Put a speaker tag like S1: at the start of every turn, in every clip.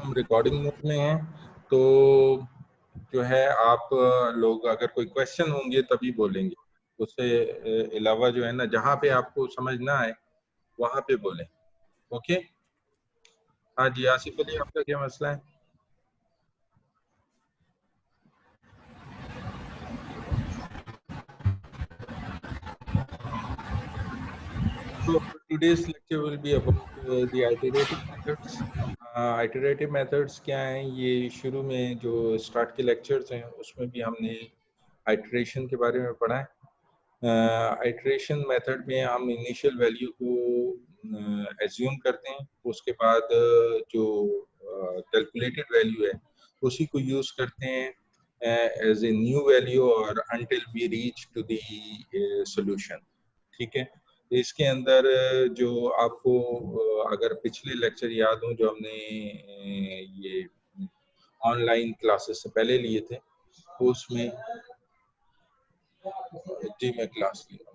S1: हम recording mode में हैं, तो जो है आप लोग अगर कोई क्वेश्चन होंगे तभी बोलेंगे, उससे अलावा जो है ना, जहाँ पे आपको समझ ना आए वहाँ पे बोलें। ओके, हाँ जी आसिफ अली, आपका क्या मसला है? So today's lecture will be about the iterative methods. Iterative methods क्या हैं? ये शुरू में जो स्टार्ट के लेक्चर्स हैं उसमें भी हमने आइटरेशन के बारे में पढ़ा है। आइटरेशन मेथड में हम इनिशियल वैल्यू को एज्यूम करते हैं, उसके बाद जो कैलकुलेटेड वैल्यू है उसी को यूज़ करते हैं एज ए न्यू वैल्यू और until we reach to the solution। ठीक है, इसके अंदर जो आपको अगर पिछले लेक्चर याद हो जो हमने ये ऑनलाइन क्लासेस से पहले लिए थे, उसमें जी मैं क्लास लिया,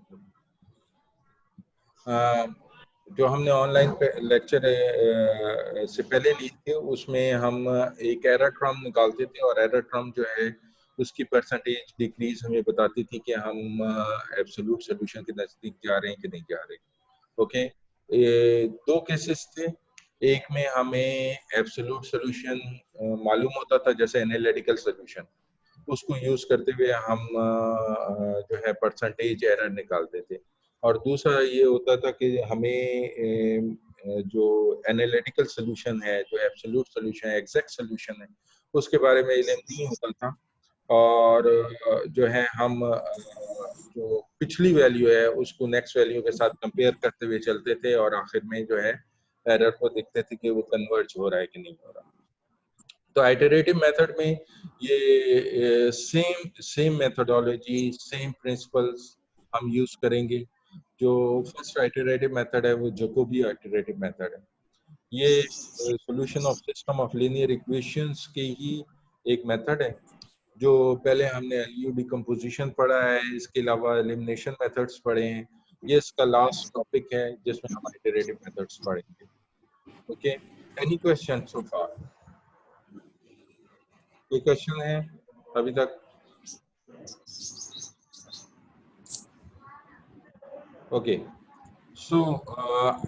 S1: जो हमने ऑनलाइन लेक्चर से पहले लिए थे उसमें हम एक एरर ट्रम निकालते थे और एरर ट्रम जो है उसकी परसेंटेज डिक्रीज हमें बताती थी कि हम एब्सोल्यूट सोल्यूशन के नजदीक जा रहे हैं कि नहीं जा रहे। ओके, दो केसेस थे, एक में हमें एब्सोल्यूट सोल्यूशन मालूम होता था जैसे एनालिटिकल सोल्यूशन, उसको यूज करते हुए हम जो है परसेंटेज एरर निकालते थे, और दूसरा ये होता था कि हमें जो एनालिटिकल सोल्यूशन है, जो एब्सोल्यूट सोल्यूशन है, एग्जैक्ट सोल्यूशन है, उसके बारे में इल्म नहीं होता था, और जो है हम जो पिछली वैल्यू है उसको नेक्स्ट वैल्यू के साथ कंपेयर करते हुए चलते थे और आखिर में जो है एरर को देखते थे कि वो कन्वर्ज हो रहा है कि नहीं हो रहा। तो आइटरेटिव मेथड में ये सेम मेथोडोलॉजी, सेम प्रिंसिपल्स हम यूज करेंगे। जो फर्स्ट आइटरेटिव मेथड है वो जैकोबी आइटरेटिव मेथड है। ये solution of system of linear equations के ही एक मेथड है। जो पहले हमने एलयू डिकम्पोजिशन पढ़ा है, इसके अलावा एलिमिनेशन मेथड्स पढ़े हैं, ये इसका लास्ट टॉपिक है जिसमें हम आइटरेटिव मेथड्स पढ़ेंगे। ओके, एनी क्वेश्चन सो फार? कोई क्वेश्चन है अभी तक? ओके, सो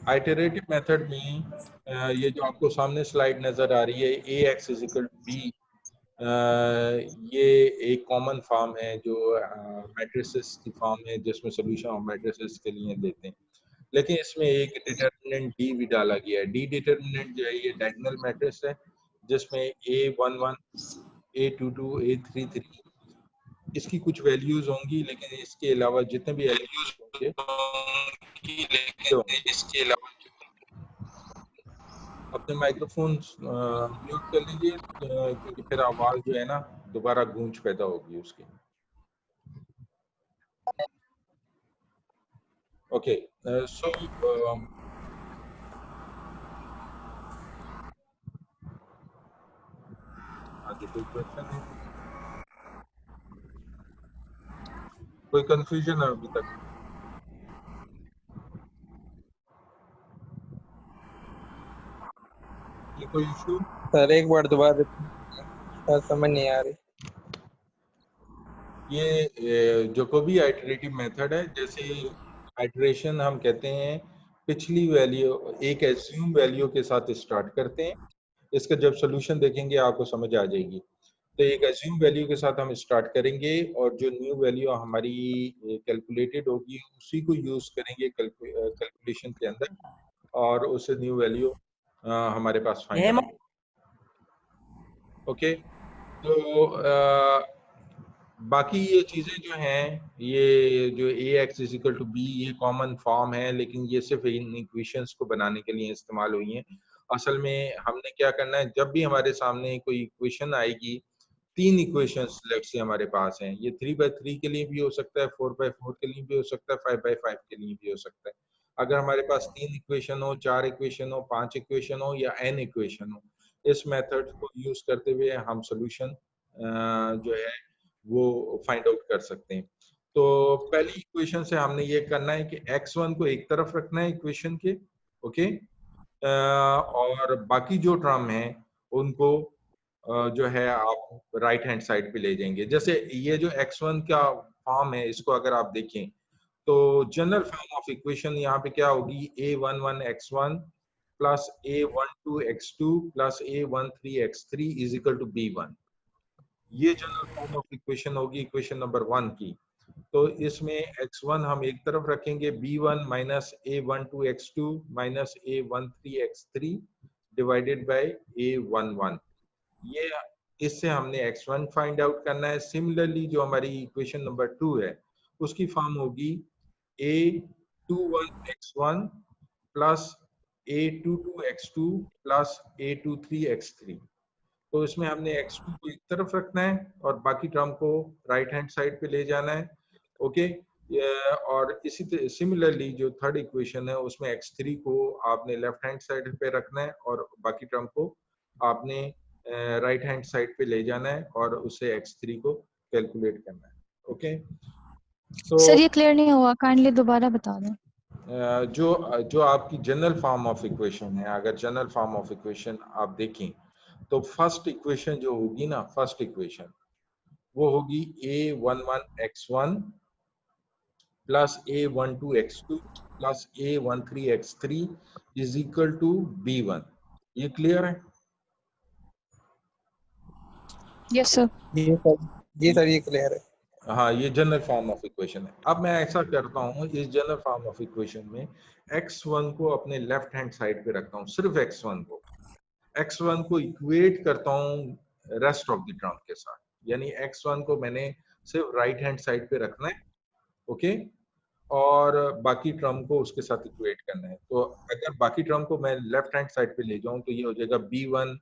S1: आइटरेटिव मेथड में ये जो आपको सामने स्लाइड नजर आ रही है a x is equal to b, ये एक कॉमन फॉर्म है जो मैट्रिसेस की फॉर्म है जिसमें सॉल्यूशन ऑफ मैट्रिसेस के लिए देते हैं, लेकिन इसमें एक डिटर्मिनेंट डी भी डाला गया है। डी डिटर्मिनेंट जो है ये डायगोनल मैट्रिक्स है जिसमें A11, A22, A33 इसकी कुछ वैल्यूज होंगी, लेकिन इसके अलावा जितने भी एलिमेंट्स होंगे इसके अलावा अपने माइक्रोफोन म्यूट कर लीजिए, क्योंकि फिर आवाज जो है ना दोबारा गूंज पैदा होगी उसकी। ओके, सो आगे कोई क्वेश्चन है? कोई कंफ्यूजन है अभी तक? ये कोई इशू?
S2: सर एक बार दोबारा समझ नहीं आ रही।
S1: ये जैकोबी आइटरेटिव मेथड है। जैसे आइटरेशन हम कहते हैं पिछली वैल्यू, एक एज्यूम वैल्यू के साथ स्टार्ट करते हैं, इसका जब सोल्यूशन देखेंगे आपको समझ आ जाएगी। तो एक एज्यूम वैल्यू के साथ हम स्टार्ट करेंगे और जो न्यू वैल्यू हमारी कैलकुलेटेड होगी उसी को यूज करेंगे कैलकुलेशन के अंदर, और उससे न्यू वैल्यू हमारे पास फाइंड आउट। ओके, तो बाकी ये चीजें जो हैं, ये जो a x is equal to b, ये कॉमन फॉर्म है, लेकिन ये सिर्फ इन इक्वेशंस को बनाने के लिए इस्तेमाल हुई हैं। असल में हमने क्या करना है, जब भी हमारे सामने कोई इक्वेशन आएगी, तीन इक्वेशंस लेट्स से हमारे पास हैं, ये 3/3 के लिए भी हो सकता है, 4/4 के लिए भी हो सकता है, 5/5 के लिए भी हो सकता है। अगर हमारे पास 3 इक्वेशन हो, 4 इक्वेशन हो, 5 इक्वेशन हो या n इक्वेशन हो, इस मेथड को यूज करते हुए हम सोल्यूशन जो है वो फाइंड आउट कर सकते हैं। तो पहली इक्वेशन से हमने ये करना है कि x1 को एक तरफ रखना है इक्वेशन के, ओके, और बाकी जो टर्म है उनको जो है आप राइट हैंड साइड पे ले जाएंगे। जैसे ये जो x1 का फॉर्म है, इसको अगर आप देखें तो जनरल फॉर्म ऑफ इक्वेशन यहाँ पे क्या होगी, a11x1 plus a12x2 plus a13x3 is equal to b1। ये जनरल फॉर्म ऑफ इक्वेशन होगी इक्वेशन नंबर 1 की। तो इसमें x1 हम एक तरफ रखेंगे, b1 minus a12x2 minus a13x3 divided by a11। ये इससे हमने x1 फाइंड आउट करना है। सिमिलरली जो हमारी इक्वेशन नंबर 2 है उसकी फॉर्म होगी a21x1 plus a22x2 plus a23x3। तो इसमें हमने x2 को एक तरफ रखना है और बाकी टर्म को राइट हैंड साइड पे ले जाना है। ओके, और इसी सिमिलरली जो थर्ड इक्वेशन है उसमें x3 को आपने लेफ्ट हैंड साइड पे रखना है और बाकी टर्म को आपने राइट हैंड साइड पे ले जाना है और उससे x3 को कैलकुलेट करना है। ओके, तो
S3: सर ये क्लियर नहीं हुआ, काइंडली दोबारा बता दें।
S1: जो आपकी जनरल फॉर्म ऑफ इक्वेशन है, अगर जनरल फॉर्म ऑफ इक्वेशन आप देखें तो फर्स्ट इक्वेशन जो होगी ना, फर्स्ट इक्वेशन वो होगी a11x1 plus a12x2 plus a13x3 is equal to b1। ये क्लियर है?
S3: Yes sir.
S2: जी सर ये क्लियर है।
S1: हाँ, ये जनरल फॉर्म ऑफ इक्वेशन है। अब मैं ऐसा करता हूँ, इस जनरल फॉर्म ऑफ इक्वेशन में x1 को अपने लेफ्ट हैंड साइड पे रखता हूँ, सिर्फ x1 को इक्वेट करता हूँ रेस्ट ऑफ द टर्म के साथ, यानी x1 को मैंने सिर्फ राइट हैंड साइड पे रखना है। ओके, और बाकी टर्म को उसके साथ इक्वेट करना है। तो अगर बाकी टर्म को मैं लेफ्ट हैंड साइड पे ले जाऊं तो ये हो जाएगा b1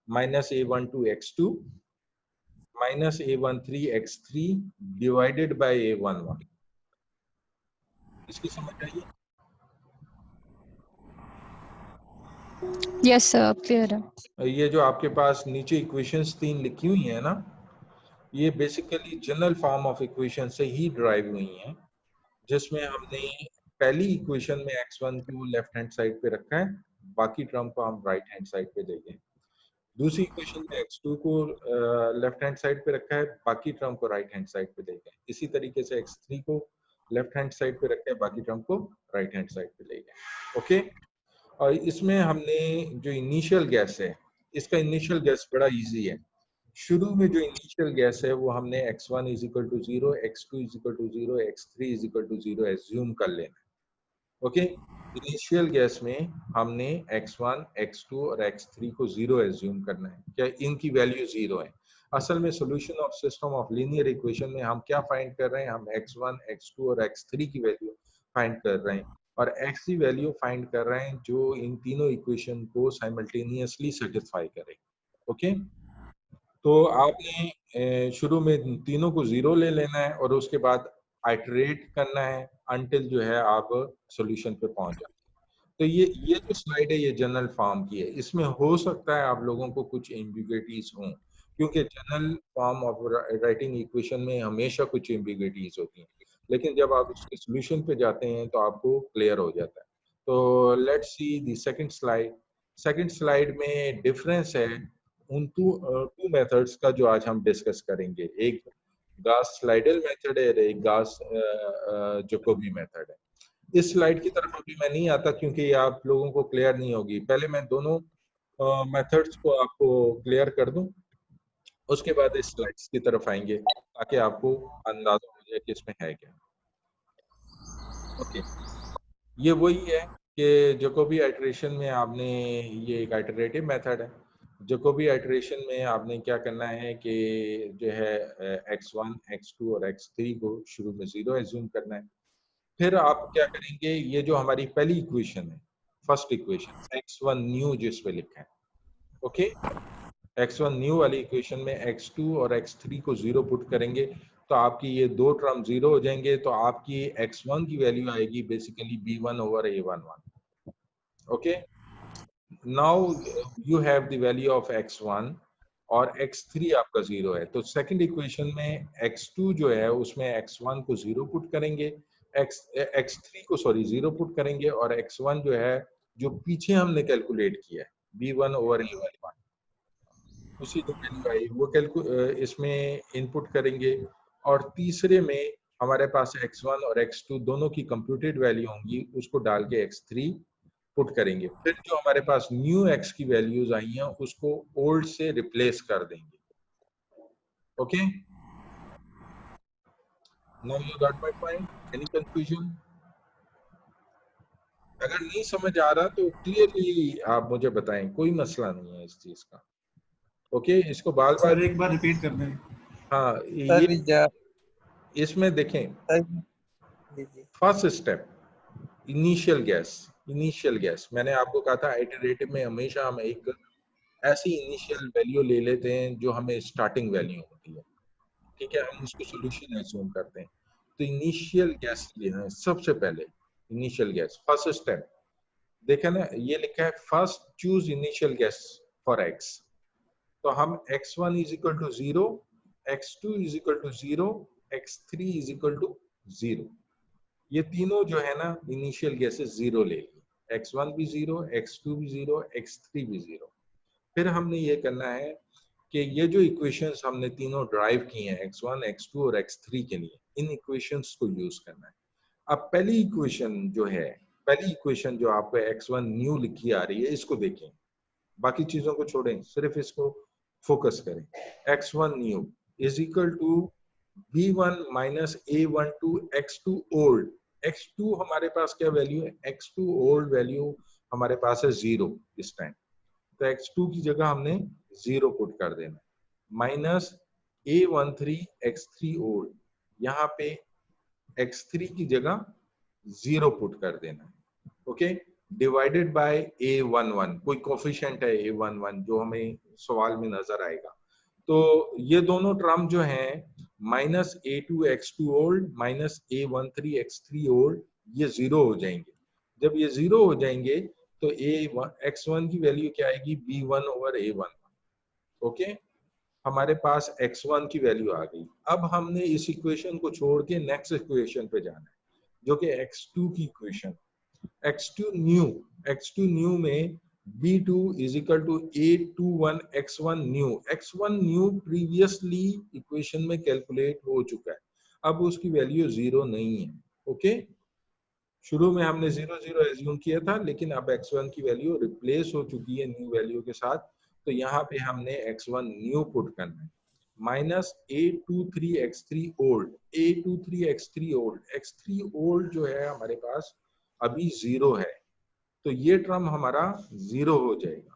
S1: minus a12x2 minus a13x3 divided by a11। इसकी समझ आइए?
S3: यस सर क्लियर है।
S1: ये जो आपके पास नीचे इक्वेशंस 3 लिखी हुई है ना, ये basically general form of equation से ही ड्राइव हुई हैं, जिसमें हमने पहली इक्वेशन में x1 को लेफ्ट हैंड साइड पे रखा है, बाकी टर्म को हम राइट हैंड साइड पे ले गए। दूसरी इक्वेशन में x2 को लेफ्ट हैंड साइड पे रखा है, बाकी टर्म को राइट हैंड साइड पे ले गए। इसी तरीके से x3 को लेफ्ट हैंड साइड पे रखा है, बाकी टर्म को राइट हैंड साइड पे ले गए। ओके, और इसमें हमने जो इनिशियल गैस है, इसका इनिशियल गैस बड़ा इजी है। शुरू में जो इनिशियल गैस है वो हमने x1 is equal to 0, x2 is equal to 0, x3 is equal to 0 assume कर लेना। ओके, इनिशियल गैस में हमने x1, x2 और x3 को 0 एज्यूम करना है। क्या इनकी वैल्यू 0 है? असल में solution of system of linear equation में हम क्या फाइंड कर रहे हैं, हम x1, x2 और x3 की वैल्यू फाइंड कर रहे हैं और x की वैल्यू फाइंड कर रहे हैं जो इन तीनों इक्वेशन को साइमल्टेनियसली सेटिस्फाई करे। ओके, तो आपने शुरू में तीनों को 0 ले लेना है और उसके बाद आइटरेट करना है अंटिल जो है आप सॉल्यूशन पे पहुंच जाए। तो ये जो स्लाइड है ये जनरल फॉर्म की है। इसमें हो सकता है आप लोगों को कुछ एम्बिग्युइटीज हों, क्योंकि general form of writing equation में हमेशा कुछ एम्बिग्युइटीज होती हैं, लेकिन जब आप उसके सॉल्यूशन पे जाते हैं तो आपको क्लियर हो जाता है। तो let's see the second slide. Second slide में डिफरेंस है उन टू मेथड्स का जो आज हम डिस्कस करेंगे। एक गास स्लाइडल मेथड है और एक गास जैकोबी मेथड है। इस स्लाइड की तरफ अभी मैं नहीं आता क्योंकि ये आप लोगों को क्लियर नहीं होगी। पहले मैं दोनों मेथड्स को आपको क्लियर कर दूं, उसके बाद इस स्लाइड्स की तरफ आएंगे ताकि आपको अंदाजा हो जाए कि इसमें है क्या। ओके, ये वही है कि जैकोबी आइटरेशन में आपने, ये एक आइटरेटिव मेथड है। जैकोबी आइटरेशन में आपने क्या करना है कि जो है x1, x2 और x3 को शुरू में 0 एज्यूम करना है। फिर आप क्या करेंगे, ये जो हमारी पहली इक्वेशन है, फर्स्ट इक्वेशन x1 न्यू जिस पे लिखा है, ओके, x1 न्यू वाली इक्वेशन में x2 और x3 को 0 पुट करेंगे तो आपकी ये दो टर्म 0 हो जाएंगे। तो आपकी x1 की वैल्यू आएगी basically b1 over a11। Okay, now you have the value of x1 और x3 आपका 0 है। तो सेकंड इक्वेशन में x2 जो है उसमें x1 को 0 पुट करेंगे, x3 को 0 पुट करेंगे और x1 जो है जो पीछे हमने कैलकुलेट किया है b1 ओवर a11। उसी जो वैल्यू आई वो इसमें इनपुट करेंगे, और तीसरे में हमारे पास x1 और x2 दोनों की कंप्यूटेड वैल्यू होंगी, उसको डाल के x3 पुट करेंगे। फिर जो हमारे पास न्यू x की वैल्यूज आई हैं उसको ओल्ड से रिप्लेस कर देंगे। Okay, now you got my point? Any confusion? अगर नहीं समझ आ रहा तो क्लियरली आप मुझे बताएं, कोई मसला नहीं है इस चीज का। ओके, इसको बार बार
S4: सर एक बार रिपीट कर दें।
S1: हाँ,
S2: सर
S1: ये इसमें देखें,
S2: जी जी
S1: फर्स्ट स्टेप इनिशियल गैस मैंने आपको कहा था आइटरेटिव में हमेशा हम एक ऐसी इनिशियल वैल्यू ले लेते हैं जो हमें स्टार्टिंग वैल्यू होती है, ठीक है, हम उसको सोल्यूशन एज्यूम करते हैं। तो इनिशियल गैस लेना है सबसे पहले, इनिशियल गैस फर्स्ट स्टेप। देखा ना, ये लिखा है first choose initial guess for x. तो हम x1 is equal to 0, x2 is equal to 0, x3 is equal to 0। ये तीनों जो है ना इनिशियल गैसेस 0 लेगी, x1 भी 0, x2 भी 0, x3 भी 0। फिर हमने ये करना है कि ये जो इक्वेशंस हमने तीनों ड्राइव की हैं x1, x2 और x3 के लिए, इन इक्वेशंस को यूज करना है। अब पहली इक्वेशन जो है, पहली इक्वेशन जो आपको x1 न्यू लिखी आ रही है, इसको देखें, बाकी चीजों को छोड़ें, सिर्फ इसको फोकस करें। x1 new is equal to b1 minus a12 x2 old. x2 हमारे पास क्या वैल्यू है, x2 ओल्ड वैल्यू हमारे पास है 0 इस टाइम, तो x2 की जगह हमने 0 पुट कर देना, माइनस a13 x3 ओल्ड, यहाँ पे x3 की जगह 0 पुट कर देना, ओके, डिवाइडेड बाय a11, कोई कोफिशिएंट है a11 जो हमें सवाल में नजर आएगा। तो ये दोनों टर्म जो हैं minus a2 x2 old minus a13 x3 old, ये 0 हो जाएंगे। जब ये 0 हो जाएंगे तो x1 की वैल्यू क्या आएगी, b1 ओवर a11। ओके, हमारे पास x1 की वैल्यू आ गई। अब हमने इस इक्वेशन को छोड़ के नेक्स्ट इक्वेशन पे जाना है, जो कि x2 की इक्वेशन। x2 न्यू में b2 is equal to a21 x1 new. x1 new previously equation में कैलकुलेट हो चुका है, अब उसकी वैल्यू 0 नहीं है। ओके, शुरू में हमने 0 0 एज्यूम किया था, लेकिन अब x1 की वैल्यू रिप्लेस हो चुकी है न्यू वैल्यू के साथ, तो यहाँ पे हमने x1 न्यू पुट करना है, minus a23 x3 old, a23 x3 old, x3 old जो है हमारे पास अभी 0 है, तो ये टर्म हमारा 0 हो जाएगा।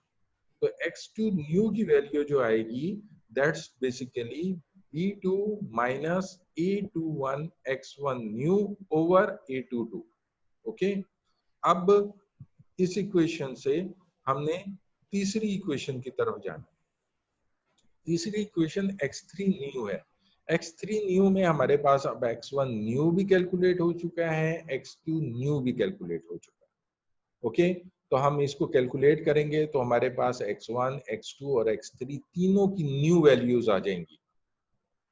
S1: तो x2 न्यू की वैल्यू जो आएगी, that's basically b2 minus a21 x1 new over a22। Okay, अब इस इक्वेशन से हमने तीसरी इक्वेशन की तरफ जाना। तीसरी इक्वेशन x3 न्यू है। x3 न्यू में हमारे पास अब x1 न्यू भी कैलकुलेट हो चुका है, x2 न्यू भी कैलकुलेट हो चुका है। ओके, तो हम इसको कैलकुलेट करेंगे तो हमारे पास x1, x2 और x3 तीनों की न्यू वैल्यूज आ जाएंगी,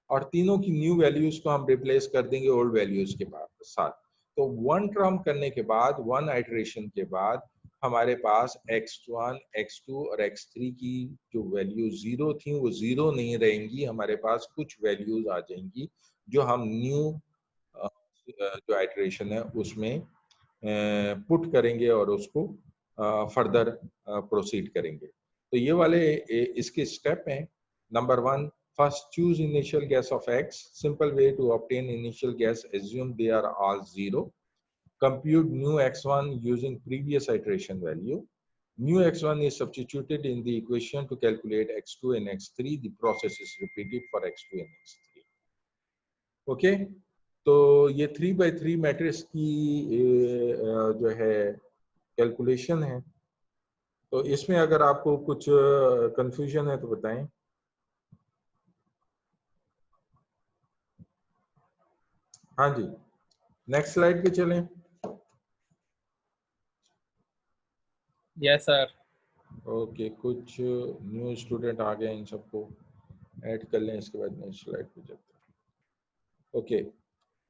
S1: और तीनों की न्यू वैल्यूज को हम रिप्लेस कर देंगे ओल्ड वैल्यूज के साथ। तो वन टर्म करने के बाद, वन आइटरेशन के बाद हमारे पास x1, x2 और x3 की जो वैल्यू 0 थी वो 0 नहीं रहेंगी, हमारे पास कुछ वैल्यूज आ जाएंगी जो हम न्यू जो आइटरेशन है उसमें पुट करेंगे और उसको फर्दर प्रोसीड करेंगे। तो ये वाले इसके स्टेप हैं। Number 1, first choose initial gas of x. Simple way to obtain initial gas, assume they are all 0. Compute new x1 using previous iteration value. New x1 is substituted in the equation to calculate x2 and x3. The process is repeated for x2 and x3. Okay? तो ये 3x3 matrix की जो है calculation है। तो इसमें अगर आपको कुछ कंफ्यूजन है तो बताएं। हाँ जी, नेक्स्ट स्लाइड पे चलें।
S2: Yes sir.
S1: ओके, कुछ न्यू स्टूडेंट आ गए, इन सबको ऐड कर लें, इसके बाद नेक्स्ट स्लाइड पे चलते हैं। ओके,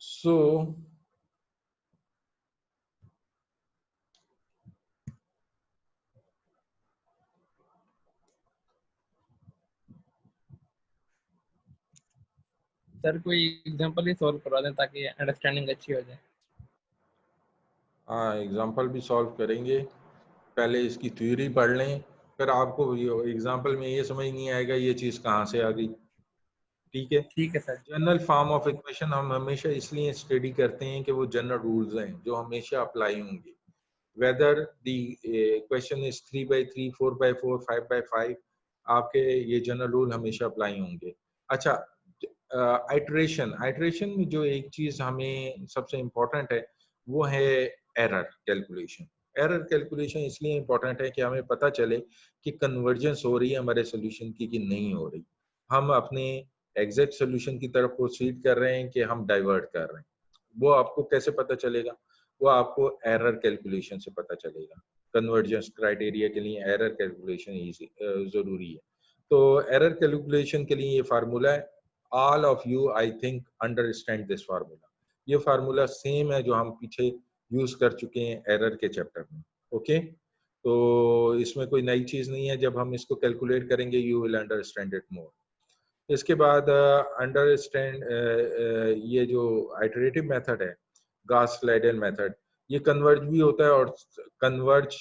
S1: सो
S2: सर कोई एग्जांपल ही सॉल्व करवा दें ताकि अंडरस्टैंडिंग अच्छी हो जाए।
S1: हाँ, एग्जाम्पल भी सॉल्व करेंगे, पहले इसकी थ्योरी पढ़ लें, फिर आपको एग्जाम्पल में ये समझ नहीं आएगा ये चीज़ कहाँ से आ गई। ठीक है।
S2: ठीक है sir.
S1: General form of equation हम हमेशा इसलिए स्टडी करते हैं कि वो जनरल रूल्स हैं जो हमेशा अप्लाई होंगे, weather the question is 3x3, 4x4, 5x5, आपके ये जनरल रूल हमेशा अप्लाई होंगे। अच्छा, आइट्रेशन में जो एक चीज हमें सबसे इम्पोर्टेंट है वो है एरर कैलकुलेशन। एरर कैलकुलेशन इसलिए इम्पोर्टेंट है कि हमें पता चले कि कन्वर्जेंस हो रही है हमारे सोल्यूशन की कि नहीं हो रही, हम अपने एग्जैक्ट सोल्यूशन की तरफ प्रोसीड कर रहे हैं कि हम डाइवर्ट कर रहे हैं। वो आपको कैसे पता चलेगा? वो आपको एरर कैलकुलेशन से पता चलेगा। कन्वर्जेंस क्राइटेरिया के लिए एरर कैलकुलेशन जरूरी है। तो एरर कैलकुलेशन के लिए ये फार्मूला है। All of you I think understand this formula. ये फार्मूला सेम है जो हम पीछे यूज कर चुके हैं एरर के चैप्टर में। ओके, तो इसमें कोई नई चीज नहीं है। जब हम इसको कैलकुलेट करेंगे you will understand it more. इसके बाद अंडरस्टैंड ये जो आइटरेटिव मेथड है, गास लाइडेल मेथड, ये कन्वर्ज भी होता है और कन्वर्ज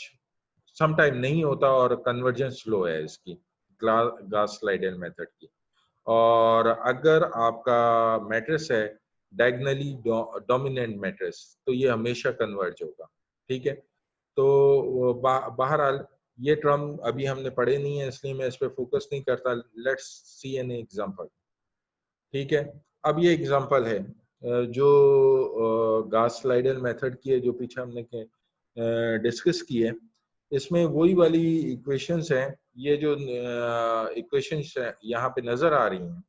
S1: समटाइम नहीं होता और कन्वर्जेंस स्लो है इसकी, गास लाइडेल मेथड की। और अगर आपका मैट्रिक्स है डायगोनली डोमिनेंट मैट्रिक्स तो ये हमेशा कन्वर्ज होगा। ठीक है, तो बहरहाल ये टर्म अभी हमने पढ़े नहीं है इसलिए मैं इस पर फोकस नहीं करता। Let's see an example. ठीक है, अब ये एग्जांपल है जो गास लाइडेल मेथड की है, जो पीछे हमने डिस्कस की है। इसमें वही वाली इक्वेशंस हैं, ये जो इक्वेशंस यहाँ पे नजर आ रही हैं।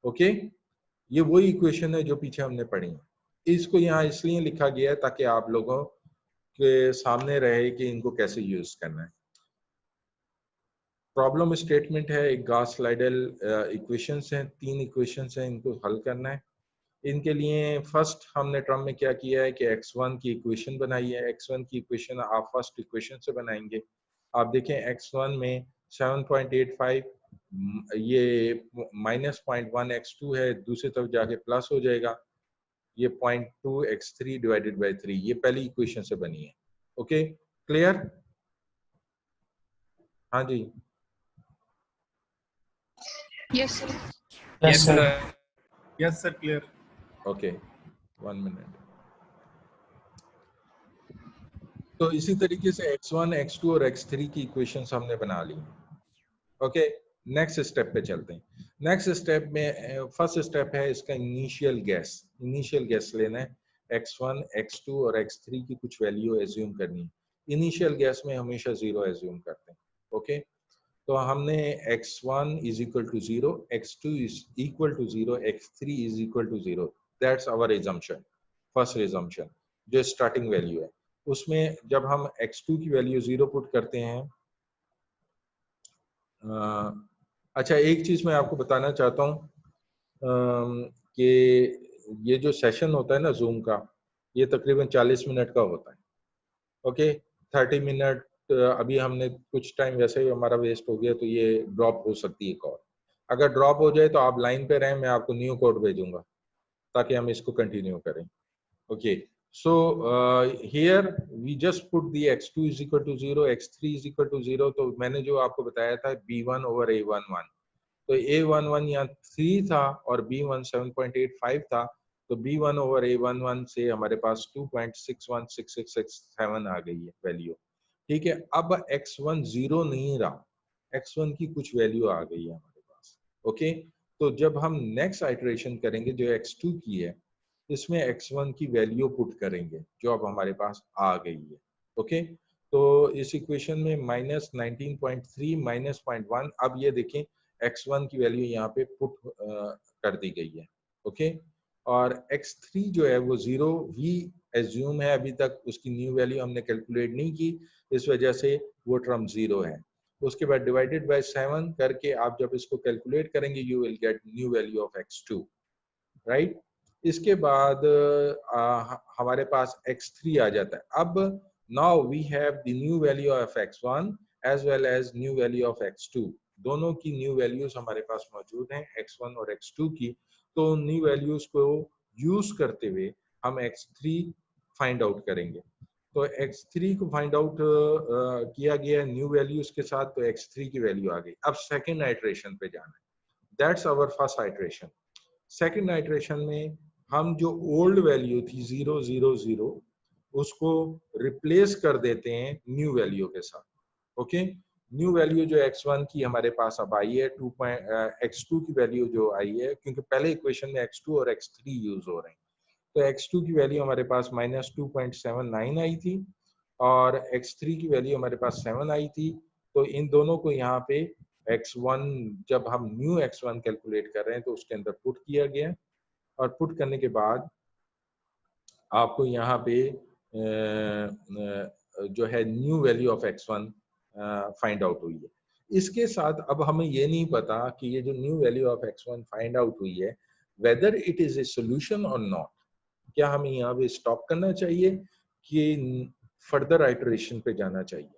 S1: ओके, ये वही इक्वेशन है जो पीछे हमने पढ़ी है। इसको यहाँ इसलिए लिखा गया है ताकि आप लोगों के सामने रहे कि इनको कैसे यूज करना है। प्रॉब्लम स्टेटमेंट है, एक गास लाइडेल इक्वेशंस हैं, 3 इक्वेशंस हैं, इनको हल करना है। इनके लिए फर्स्ट हमने टर्म में क्या किया है कि x1 की इक्वेशन बनाई है। x1 की इक्वेशन आप फर्स्ट इक्वेशन से बनाएंगे। आप देखें x1 में 7.85, ये -0.1 x2 है, दूसरी तरफ जाके प्लस हो जाएगा, ये 0.2 x3 डिवाइडेड बाई 3, ये पहली इक्वेशन से बनी है। Okay, clear? हाँ जी,
S3: yes sir.
S2: Yes sir.
S4: Yes sir, clear.
S1: Okay, 1 minute. तो इसी तरीके से x1, x2 और x3 की इक्वेशंस हमने बना ली। ओके, नेक्स्ट स्टेप पे चलते हैं। नेक्स्ट स्टेप में फर्स्ट स्टेप है इसका इनिशियल गैस। इनिशियल गैस लेना है, x1, x2 और x3 की कुछ वैल्यू एज्यूम करनी है। इनिशियल गैस में हमेशा 0 एज्यूम करते हैं। ओके, तो हमने x1 is equal to 0, x2 is equal to 0, x3 is equal to 0। That's our assumption, first assumption जो स्टार्टिंग वैल्यू है। उसमें जब हम x2 की वैल्यू 0 पुट करते हैं, अच्छा एक चीज मैं आपको बताना चाहता हूँ कि ये जो सेशन होता है ना जूम का, ये तकरीबन 40 मिनट का होता है। ओके, 30 मिनट अभी हमने कुछ टाइम वैसे ही हमारा वेस्ट हो गया, तो ये ड्रॉप हो सकती है कॉल। अगर ड्रॉप हो जाए तो आप लाइन पे रहें, मैं आपको न्यू कोड भेजूंगा ताकि हम इसको कंटिन्यू करें। Okay, so here we just put the x2 is equal to 0, x3 is equal to 0। तो मैंने जो आपको बताया था b1 over a11, तो a11 यहाँ 3 था और b1 7.85 था, तो b1 over a11 से हमारे पास 2.616667 आ गई है वैल्यू। ठीक है, अब x1 0 नहीं रहा, x1 की कुछ वैल्यू आ गई है हमारे पास। ओके, तो जब हम नेक्स्ट आइटरेशन करेंगे जो x2 की है, इसमें x1 की वैल्यू पुट करेंगे जो अब हमारे पास आ गई है। ओके, तो इस इक्वेशन में -19.3 -0.1, अब ये देखें x1 की वैल्यू यहाँ पे पुट कर दी गई है। ओके, और x3 जो है वो 0 ही एज्यूम है, अभी तक उसकी न्यू वैल्यू हमने कैलकुलेट नहीं की, इस वजह से वो टर्म 0 है। उसके बाद डिवाइडेड बाय 7 करके आप जब इसको कैलकुलेट करेंगे you will get new value of x2, right. इसके बाद हमारे पास x3 आ जाता है। अब now we have the new value of x1 as well as new value of x2, दोनों की न्यू वैल्यूज हमारे पास मौजूद हैं, x1 और x2 की। तो न्यू वैल्यूज को यूज करते हुए हम x3 फाइंड आउट करेंगे। तो x3 को फाइंड आउट किया गया न्यू वैल्यूज के साथ, तो x3 की वैल्यू आ गई। अब सेकेंड आइट्रेशन पे जाना है, that's our first iteration. Second iteration में हम जो ओल्ड वैल्यू थी 0 0 0 उसको रिप्लेस कर देते हैं न्यू वैल्यू के साथ। ओके, न्यू वैल्यू जो x1 की हमारे पास अब आई है, x2 की वैल्यू जो आई है, क्योंकि पहले इक्वेशन में x2 और x3 यूज हो रहे हैं, तो x2 की वैल्यू हमारे पास -2.79 आई थी और x3 की वैल्यू हमारे पास 7 आई थी। तो इन दोनों को यहाँ पे x1, जब हम न्यू x1 कैलकुलेट कर रहे हैं तो उसके अंदर पुट किया गया, और पुट करने के बाद आपको यहाँ पे जो है new value of x1 find out हुई है। इसके साथ अब हमें ये नहीं पता कि ये जो new value of x1 find out हुई है, whether it is a solution और नॉट, क्या हमें यहाँ पे स्टॉप करना चाहिए कि फर्दर आइटरेशन पे जाना चाहिए।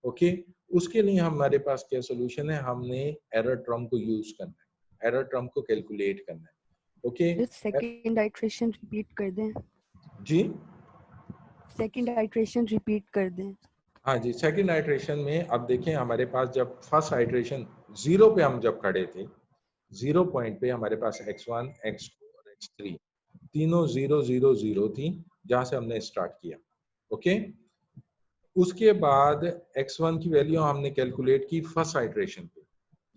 S1: ओके, उसके लिए हमारे पास क्या सोल्यूशन है, हमने एरर टर्म को यूज करना है, एरर टर्म को कैलकुलेट करना है। ओके,
S5: सेकंड आइट्रेशन रिपीट कर दें।
S1: जी
S5: सेकंड आइट्रेशन रिपीट कर दें।
S1: हाँ जी, सेकंड आइट्रेशन में अब देखें हमारे पास जब फर्स्ट आइट्रेशन 0 पे हम जब खड़े थे, 0 पॉइंट पे हमारे पास x1 x2 और x3 तीनों 0 0 0 थी जहां से हमने स्टार्ट किया। ओके, उसके बाद x1 की वैल्यू हमने कैलकुलेट की फर्स्ट आइट्रेशन पे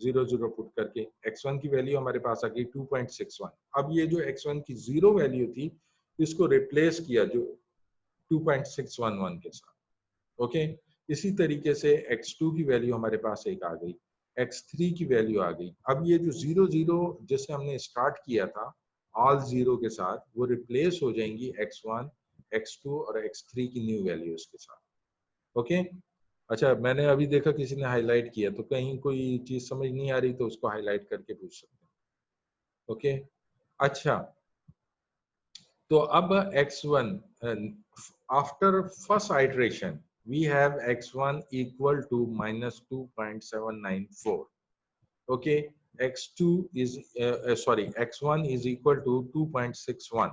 S1: 0 0 पुट करके, x1 की वैल्यू हमारे पास आ गई 2.61। अब ये जो x1 की 0 वैल्यू थी इसको रिप्लेस किया जो 2.611 के साथ। ओके, इसी तरीके से x2 की वैल्यू हमारे पास एक आ गई, x3 की वैल्यू आ गई। अब ये जो 0 0 जैसे हमने स्टार्ट किया था ऑल 0 के साथ, वो रिप्लेस हो जाएंगी x1 x2 और x3 की न्यू वैल्यूज के साथ। ओके, अच्छा मैंने अभी देखा किसी ने हाईलाइट किया, तो कहीं कोई चीज समझ नहीं आ रही तो उसको हाईलाइट करके पूछ सकते हैं। ओके, अच्छा तो अब x1 after first iteration we have x1 equal to -2.794. okay, x2 is x1 is equal to 2.61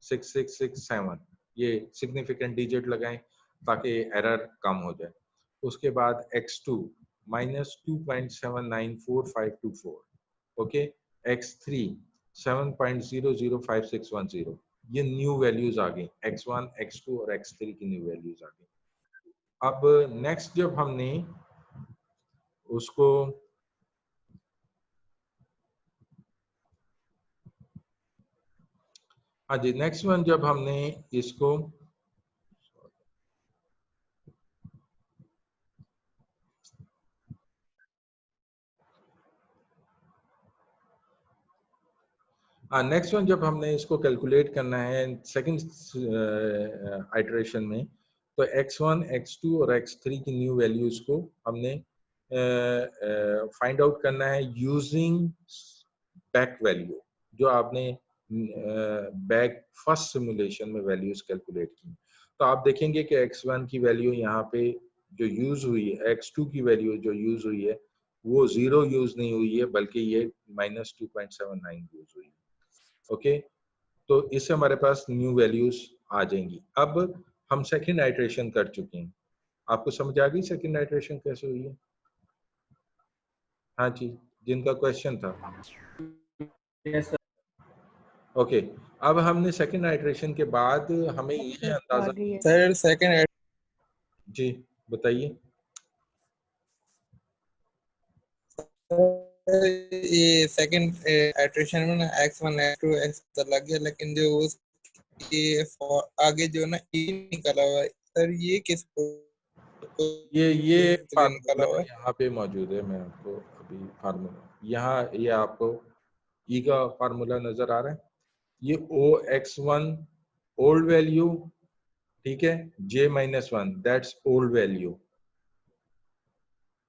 S1: 6667, ये सिग्निफिकेंट डिजिट लगाएं ताकि एरर कम हो जाए। उसके बाद x2 -2.794524, ओके, x3 7.005610, ये न्यू वैल्यूज आ गई, x1 x2 और x3 की न्यू वैल्यूज आ गई। अब नेक्स्ट जब हमने उसको हाँ जी, नेक्स्ट वन जब हमने इसको नेक्स्ट वन जब हमने इसको कैलकुलेट करना है सेकंड आइटरेशन में, तो x1 x2 और x3 की न्यू वैल्यूज को हमने फाइंड आउट करना है यूजिंग बैक वैल्यू, जो आपने बैक फर्स्ट सिमुलेशन में वैल्यूज कैलकुलेट की। तो आप देखेंगे कि x1 की वैल्यू यहाँ पे जो यूज हुई है, x2 की वैल्यू जो यूज हुई है वो 0 यूज नहीं हुई है, बल्कि ये -2.79 यूज हुई है। ओके, तो इससे हमारे पास न्यू वैल्यूज आ जाएंगी। अब हम सेकंड आइटरेशन कर चुके हैं, आपको समझ आ गई सेकंड आइटरेशन कैसे हुई है? हाँ जी, जिनका क्वेश्चन था।
S4: Yes sir.
S1: ओके, अब हमने सेकंड आइटरेशन के बाद हमें ये अंदाजा
S2: सर सेकंड
S1: जी बताइए।
S2: ये सेकंड आइटरेशन में ना x1 x2 x लग गया, लेकिन जो उस ये आगे जो ना e निकला हुआ है सर, ये किस
S1: ये
S2: निकला हुआ
S1: फार्मूला
S2: है?
S1: यहाँ पे मौजूद है, मैं आपको अभी फार्मूला यहाँ, ये आपको ई का फार्मूला नजर आ रहा है, ये OX1 ओल्ड वैल्यू, ठीक है, J-1 that's old value,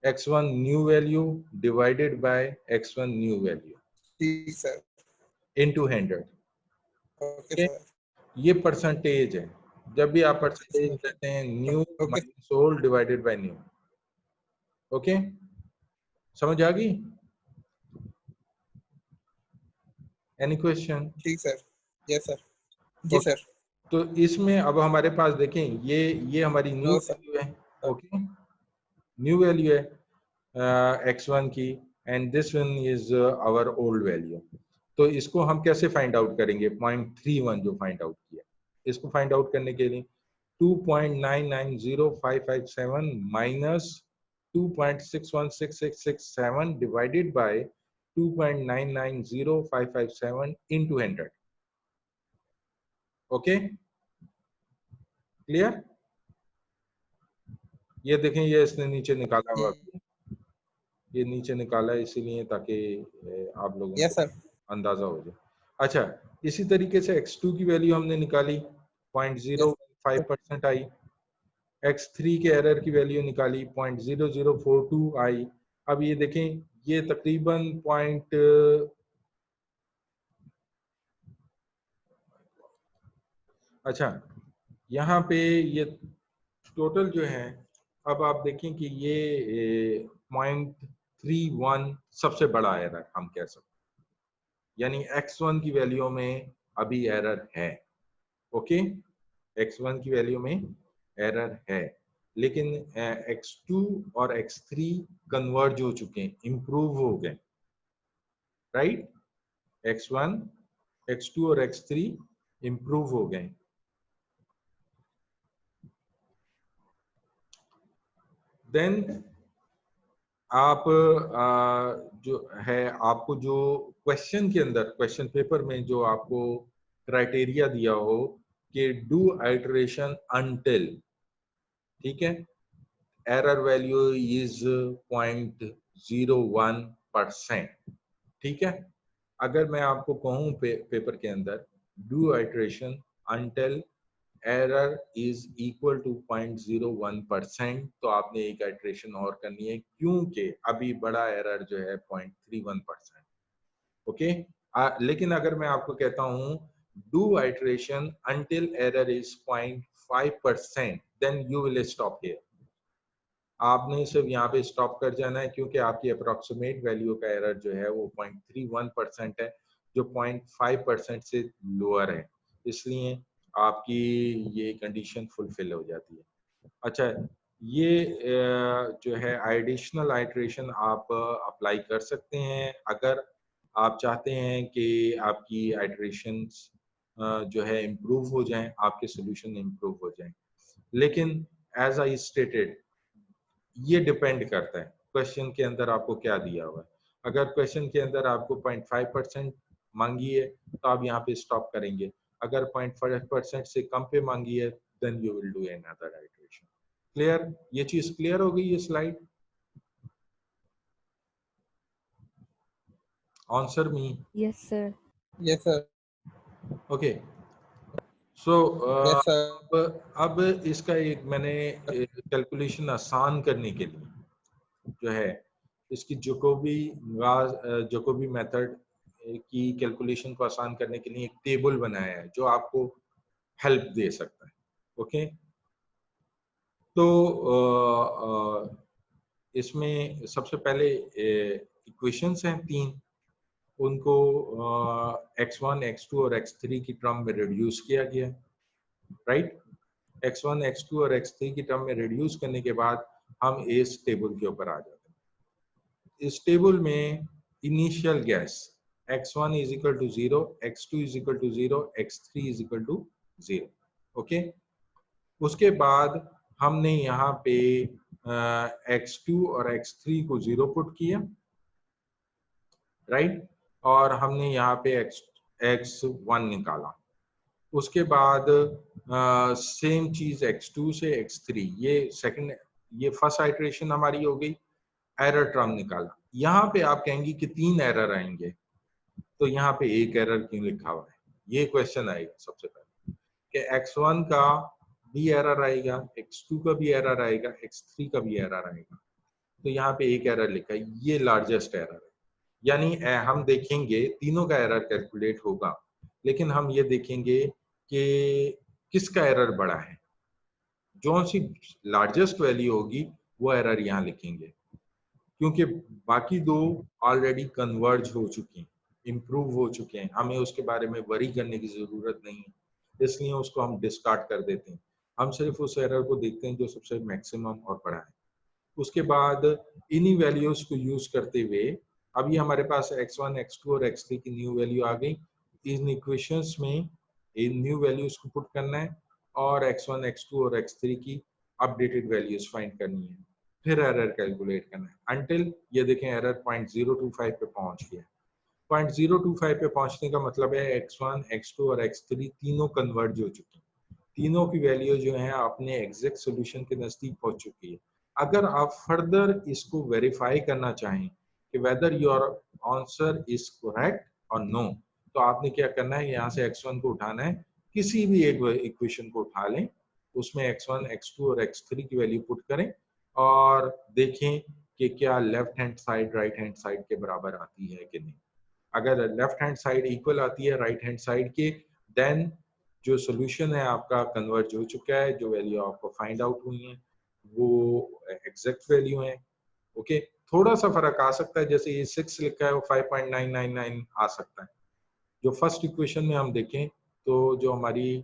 S1: x1 new value divided by x1 new value
S2: ठीक sir,
S1: into 100।
S2: Okay
S1: okay?
S2: Sir,
S1: ये परसेंटेज है, जब भी आप परसेंटेज लेते हैं new
S2: okay
S1: minus old divided by new. Okay, समझ आ गई? Any question?
S2: ठीक सर। Yes sir. जी सर।
S1: तो इसमें अब हमारे पास देखें ये हमारी न्यू
S2: नो सर।
S1: वैल्यू है, ओके, न्यू वैल्यू है x1 की, and this one is our old value. तो इसको हम कैसे फाइंड आउट करेंगे? 0.31 जो फाइंड आउट किया, इसको फाइंड आउट करने के लिए 2.990557 minus 2.616667 divided by 2.990557 into 100। Okay, clear? ये देखें, ये इसने नीचे निकाला हुआ, ये नीचे निकाला है इसीलिए ताकि आप लोगों
S2: यस
S1: को
S2: सर।
S1: अंदाजा हो जाए। अच्छा, इसी तरीके से x2 की वैल्यू हमने निकाली, 0.05% आई। x3 के एरर की वैल्यू निकाली, 0.0042 आई। अब ये देखें, ये तकरीबन अच्छा, यहाँ पे ये टोटल जो है, अब आप देखें कि ये 0.31 सबसे बड़ा एरर हम कह सकते हैं, यानी x1 की वैल्यू में अभी एरर है। ओके, x1 की वैल्यू में एरर है, लेकिन x2 और x3 कन्वर्ज हो चुके हैं, इंप्रूव हो गए, राइट? x1, x2 और x3 इंप्रूव हो गए। देन आप जो है, आपको जो क्वेश्चन के अंदर, क्वेश्चन पेपर में जो आपको क्राइटेरिया दिया हो कि डू आइटरेशन अनटिल, ठीक है, एरर वैल्यू इज 0.01%, ठीक है। अगर मैं आपको कहूं पेपर के अंदर do iteration until error is equal to 0.01%, तो आपने एक आइटरेशन और करनी है, क्योंकि अभी बड़ा एरर जो है 0.31%। ओके, लेकिन अगर मैं आपको कहता हूं do iteration until error is 0.5%, then you will stop here. आपने सिर्फ यहाँ पे स्टॉप कर जाना है, क्योंकि आपकी अप्रोक्सीमेट वैल्यू का एरर जो है वो 0.31% है, जो 0.5% से लोअर है, इसलिए आपकी ये कंडीशन फुलफिल हो जाती है। अच्छा, ये जो है एडिशनल आइटरेशन आप अप्लाई कर सकते हैं अगर आप चाहते हैं कि आपकी आइटरेशंस जो है इम्प्रूव हो जाएं, आपके सोल्यूशन इम्प्रूव हो जाएं। लेकिन एज आई स्टेटेड, ये डिपेंड करता है क्वेश्चन के अंदर आपको क्या दिया हुआ है। अगर क्वेश्चन के अंदर आपको 0.5% मांगी है तो आप यहाँ पे स्टॉप करेंगे, अगर 0.5% से कम पे मांगी है then you will do another iteration. Clear? ये चीज क्लियर हो गई? ये slide answer me?
S5: Yes sir.
S2: Yes sir.
S1: Okay, so
S2: yes sir.
S1: अब इसका एक मैंने कैलकुलेशन आसान करने के लिए जो है इसकी जोकोबी मेथड की कैलकुलेशन को आसान करने के लिए एक टेबल बनाया है जो आपको हेल्प दे सकता है। ओके, तो इसमें सबसे पहले इक्वेशंस हैं 3, उनको x1, x2 और x3 की टर्म में रिड्यूस किया गया, राइट? x1, x2 और x3 की टर्म में रिड्यूस करने के बाद हम इस टेबल के ऊपर आ जाते हैं। इस टेबल में initial guess x1 is equal to 0, x2 is equal to 0, x3 is equal to 0। Okay, उसके बाद हमने यहाँ पे x2 और x3 को 0 पुट किया, राइट? और हमने यहाँ पे x1 निकाला। उसके बाद सेम चीज x2 से x3, ये फर्स्ट आइटरेशन हमारी हो गई, एरर टर्म निकाला। यहाँ पे आप कहेंगे कि 3 एरर आएंगे, तो यहाँ पे एक एरर क्यों लिखा हुआ है? ये क्वेश्चन आएगा सबसे पहले कि x1 का भी एरर आएगा, x2 का भी एरर आएगा, x3 का भी एरर आएगा, तो यहाँ पे एक एरर लिखा है, ये लार्जेस्ट एरर है। यानी हम देखेंगे तीनों का एरर कैलकुलेट होगा, लेकिन हम ये देखेंगे कि किसका एरर बड़ा है। जो सी लार्जेस्ट वैल्यू होगी वो एरर यहाँ लिखेंगे, क्योंकि बाकी दो ऑलरेडी कन्वर्ज हो चुकी हैं। इम्प्रूव हो चुके हैं, हमें उसके बारे में वरी करने की जरूरत नहीं है, इसलिए उसको हम डिस्कार्ड कर देते हैं। हम सिर्फ उस एरर को देखते हैं जो सबसे मैक्सिमम और बड़ा है। उसके बाद इन्हीं वैल्यूज को यूज करते हुए अभी हमारे पास x1, x2 और x3 की न्यू वैल्यू आ गई। इन इक्वेशंस में इन न्यू वैल्यूज को पुट करना है और x1, x2 और x3 की अपडेटेड वैल्यूज फाइंड करनी है, फिर एरर कैलकुलेट करना है अंटिल ये देखें एरर 0.025 पे पहुंच गया। 0.025 पे पहुंचने का मतलब है x1, x2 और x3 तीनों कन्वर्ज हो चुके हैं, तीनों की वैल्यू जो है अपने एग्जैक्ट सोल्यूशन के नजदीक पहुंच चुकी है। अगर आप फर्दर इसको वेरीफाई करना चाहें कि whether your answer is correct और नो, तो आपने क्या करना है, यहाँ से x1 को उठाना है, किसी भी एक इक्वेशन को उठा लें, उसमें x1, x2 और x3 की वैल्यू पुट करें और देखें कि क्या left hand side right hand side के बराबर आती है कि नहीं। अगर लेफ्ट हैंड साइड इक्वल आती है राइट हैंड साइड के, देन जो सोल्यूशन है आपका कन्वर्ज हो चुका है, जो वैल्यू आपको फाइंड आउट हुई है वो एग्जैक्ट वैल्यू है। ओके, थोड़ा सा फर्क आ सकता है, जैसे ये 6 लिखा है वो 5.999 आ सकता है। जो फर्स्ट इक्वेशन में हम देखें तो जो हमारी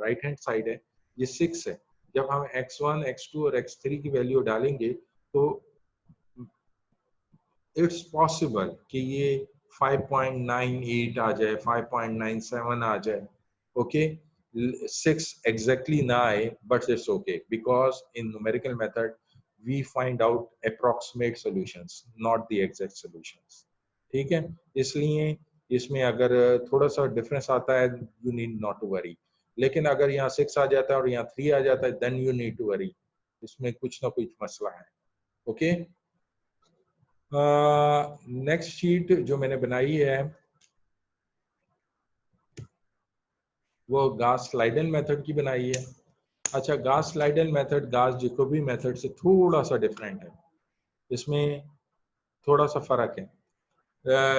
S1: राइट हैंड साइड है ये 6 है, जब हम x1, x2 और x3 की वैल्यू डालेंगे तो इट्स पॉसिबल कि ये 5.98 आ जाए, 5.97 आ जाए। ओके, 6 exactly ना आए, but it's okay because in numerical method we find out approximate solutions, not the exact solutions. ठीक है, इसलिए इसमें अगर थोड़ा सा डिफरेंस आता है you need not to worry, लेकिन अगर यहाँ 6 आ जाता है और यहाँ 3 आ जाता है then you need to worry, इसमें कुछ ना कुछ मसला है। ओके, नेक्स्ट शीट जो मैंने बनाई है वो गास स्लाइडन मेथड की बनाई है। अच्छा, गास स्लाइडन मेथड गास जैकोबी मेथड से थोड़ा सा डिफरेंट है, इसमें थोड़ा सा फर्क है,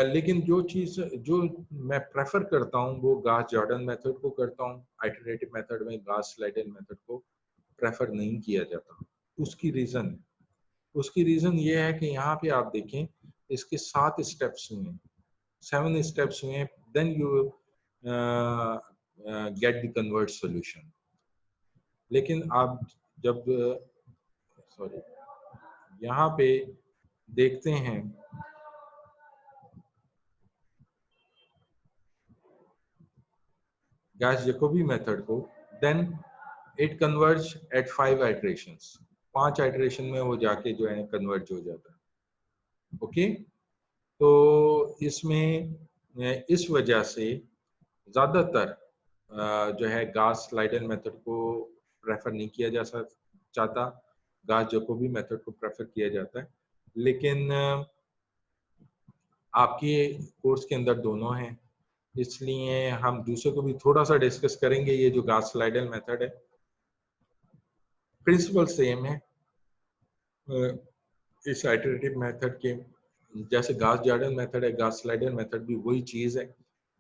S1: लेकिन जो चीज़ जो मैं प्रेफर करता हूँ वो गास जॉर्डन मेथड को करता हूँ। आइटरेटिव मेथड में गास स्लाइडन मेथड को प्रेफर नहीं किया जाता। उसकी रीज़न ये है कि यहाँ पे आप देखें इसके 7 स्टेप्स हुए हैं, 7 स्टेप्स हुए हैं, then you get the convert solution. लेकिन आप जब सॉरी यहाँ पे देखते हैं गास जैकोबी मेथड को, then it converge at 5 iterations, 5 iteration में वो जाके जो है कन्वर्ज हो जाता है। ओके, तो इसमें इस वजह से ज़्यादातर जो है गास स्लाइडन मेथड को प्रेफर नहीं किया जा चाहता, गास जैकोबी मेथड को प्रेफर किया जाता है। लेकिन आपके कोर्स के अंदर दोनों हैं, इसलिए हम दूसरे को भी थोड़ा सा डिस्कस करेंगे। ये जो गास स्लाइडन मेथड है प्रिंसिपल सेम है इस आइटरेटिव मेथड के, जैसे गास जॉर्डन मेथड है गास स्लाइडन मेथड भी वही चीज है,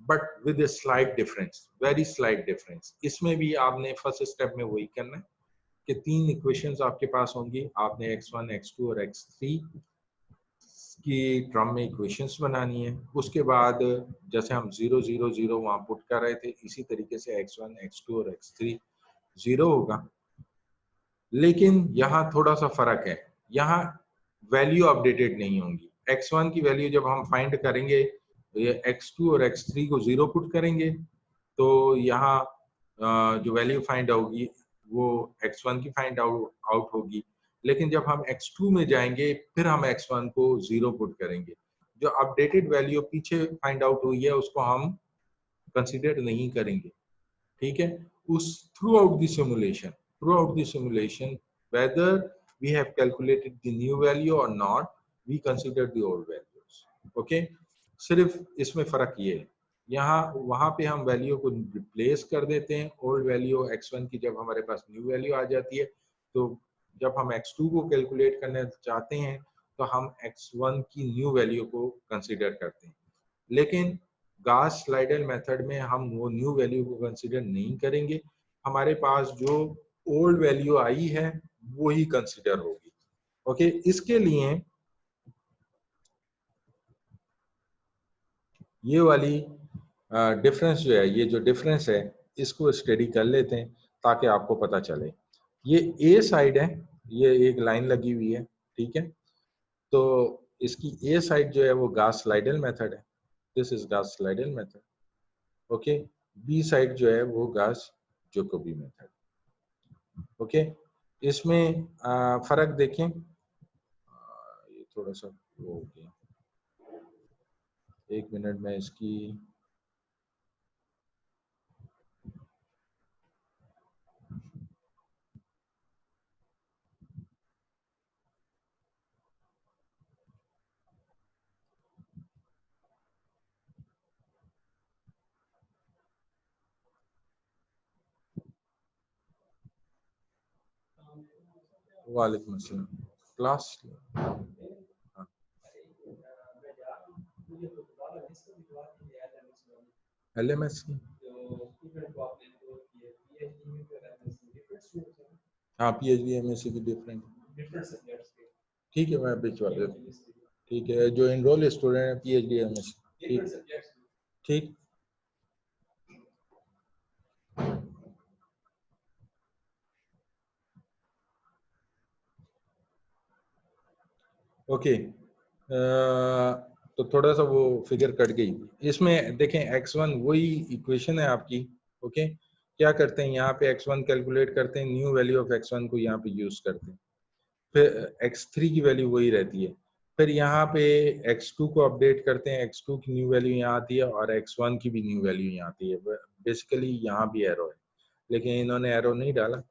S1: but with a slight difference, very slight difference. इसमें भी आपने फर्स्ट स्टेप में वही करना है कि 3 इक्वेशंस आपके पास होंगी, आपने x1, x2 और x3 की टर्म में इक्वेशंस बनानी है। उसके बाद जैसे हम 0 0 0 वहां पुट कर रहे थे, इसी तरीके से x1, x2 और x3 0 होगा। लेकिन यहाँ थोड़ा सा फर्क है, यहाँ वैल्यू अपडेटेड नहीं होंगी। x1 की वैल्यू जब हम फाइंड करेंगे ये x2 और x3 को 0 पुट करेंगे तो यहाँ जो वैल्यू फाइंड होगी वो x1 की फाइंड आउट होगी। लेकिन जब हम x2 में जाएंगे फिर हम x1 को 0 पुट करेंगे, जो अपडेटेड वैल्यू पीछे फाइंड आउट हुई है उसको हम कंसीडर नहीं करेंगे। ठीक है, उस throughout the simulation whether we have calculated the new value or not, we consider the old values. okay, सिर्फ इसमें फर्क ये है, यहाँ वहां पे हम वैल्यू को रिप्लेस कर देते हैं, ओल्ड वैल्यू x1 की जब हमारे पास न्यू वैल्यू आ जाती है, तो जब हम x2 को कैलकुलेट करना चाहते हैं तो हम x1 की न्यू वैल्यू को कंसीडर करते हैं। लेकिन गास स्लाइडल मेथड में हम वो न्यू वैल्यू को कंसीडर नहीं करेंगे, हमारे पास जो ओल्ड वैल्यू आई है वो ही कंसीडर होगी। ओके, इसके लिए ये वाली डिफरेंस जो है, ये जो डिफरेंस है इसको स्टडी कर लेते हैं ताकि आपको पता चले। ये ए साइड है, ये एक लाइन लगी हुई है, ठीक है। तो इसकी ए साइड जो है वो गास-लाइडेल मेथड है, this is Gauss Seidel method, okay. B side जो है वो गास-जैकोबी मेथड, ओके। इसमें फर्क देखें, ये थोड़ा सा वो हो गया, एक मिनट में इसकी वालेकुम अस्सलाम क्लास LMS की, हाँ PhD MSc की डिफरेंट, ठीक है मैं भिजवा देता हूँ, ठीक है। जो एनरोल स्टूडेंट है PhD MSc, ठीक ठीक। ओके, तो थोड़ा सा वो फिगर कट गई। इसमें देखें x1 वही इक्वेशन है आपकी, ओके। क्या करते हैं यहाँ पे x1 कैलकुलेट करते हैं, न्यू वैल्यू ऑफ x1 को यहाँ पे यूज करते हैं, फिर x3 की वैल्यू वही रहती है, फिर यहाँ पे x2 को अपडेट करते हैं, x2 की न्यू वैल्यू यहाँ आती है और x1 की भी न्यू वैल्यू यहाँ आती है। बेसिकली यहाँ भी एरो है, लेकिन इन्होंने एरो नहीं डाला,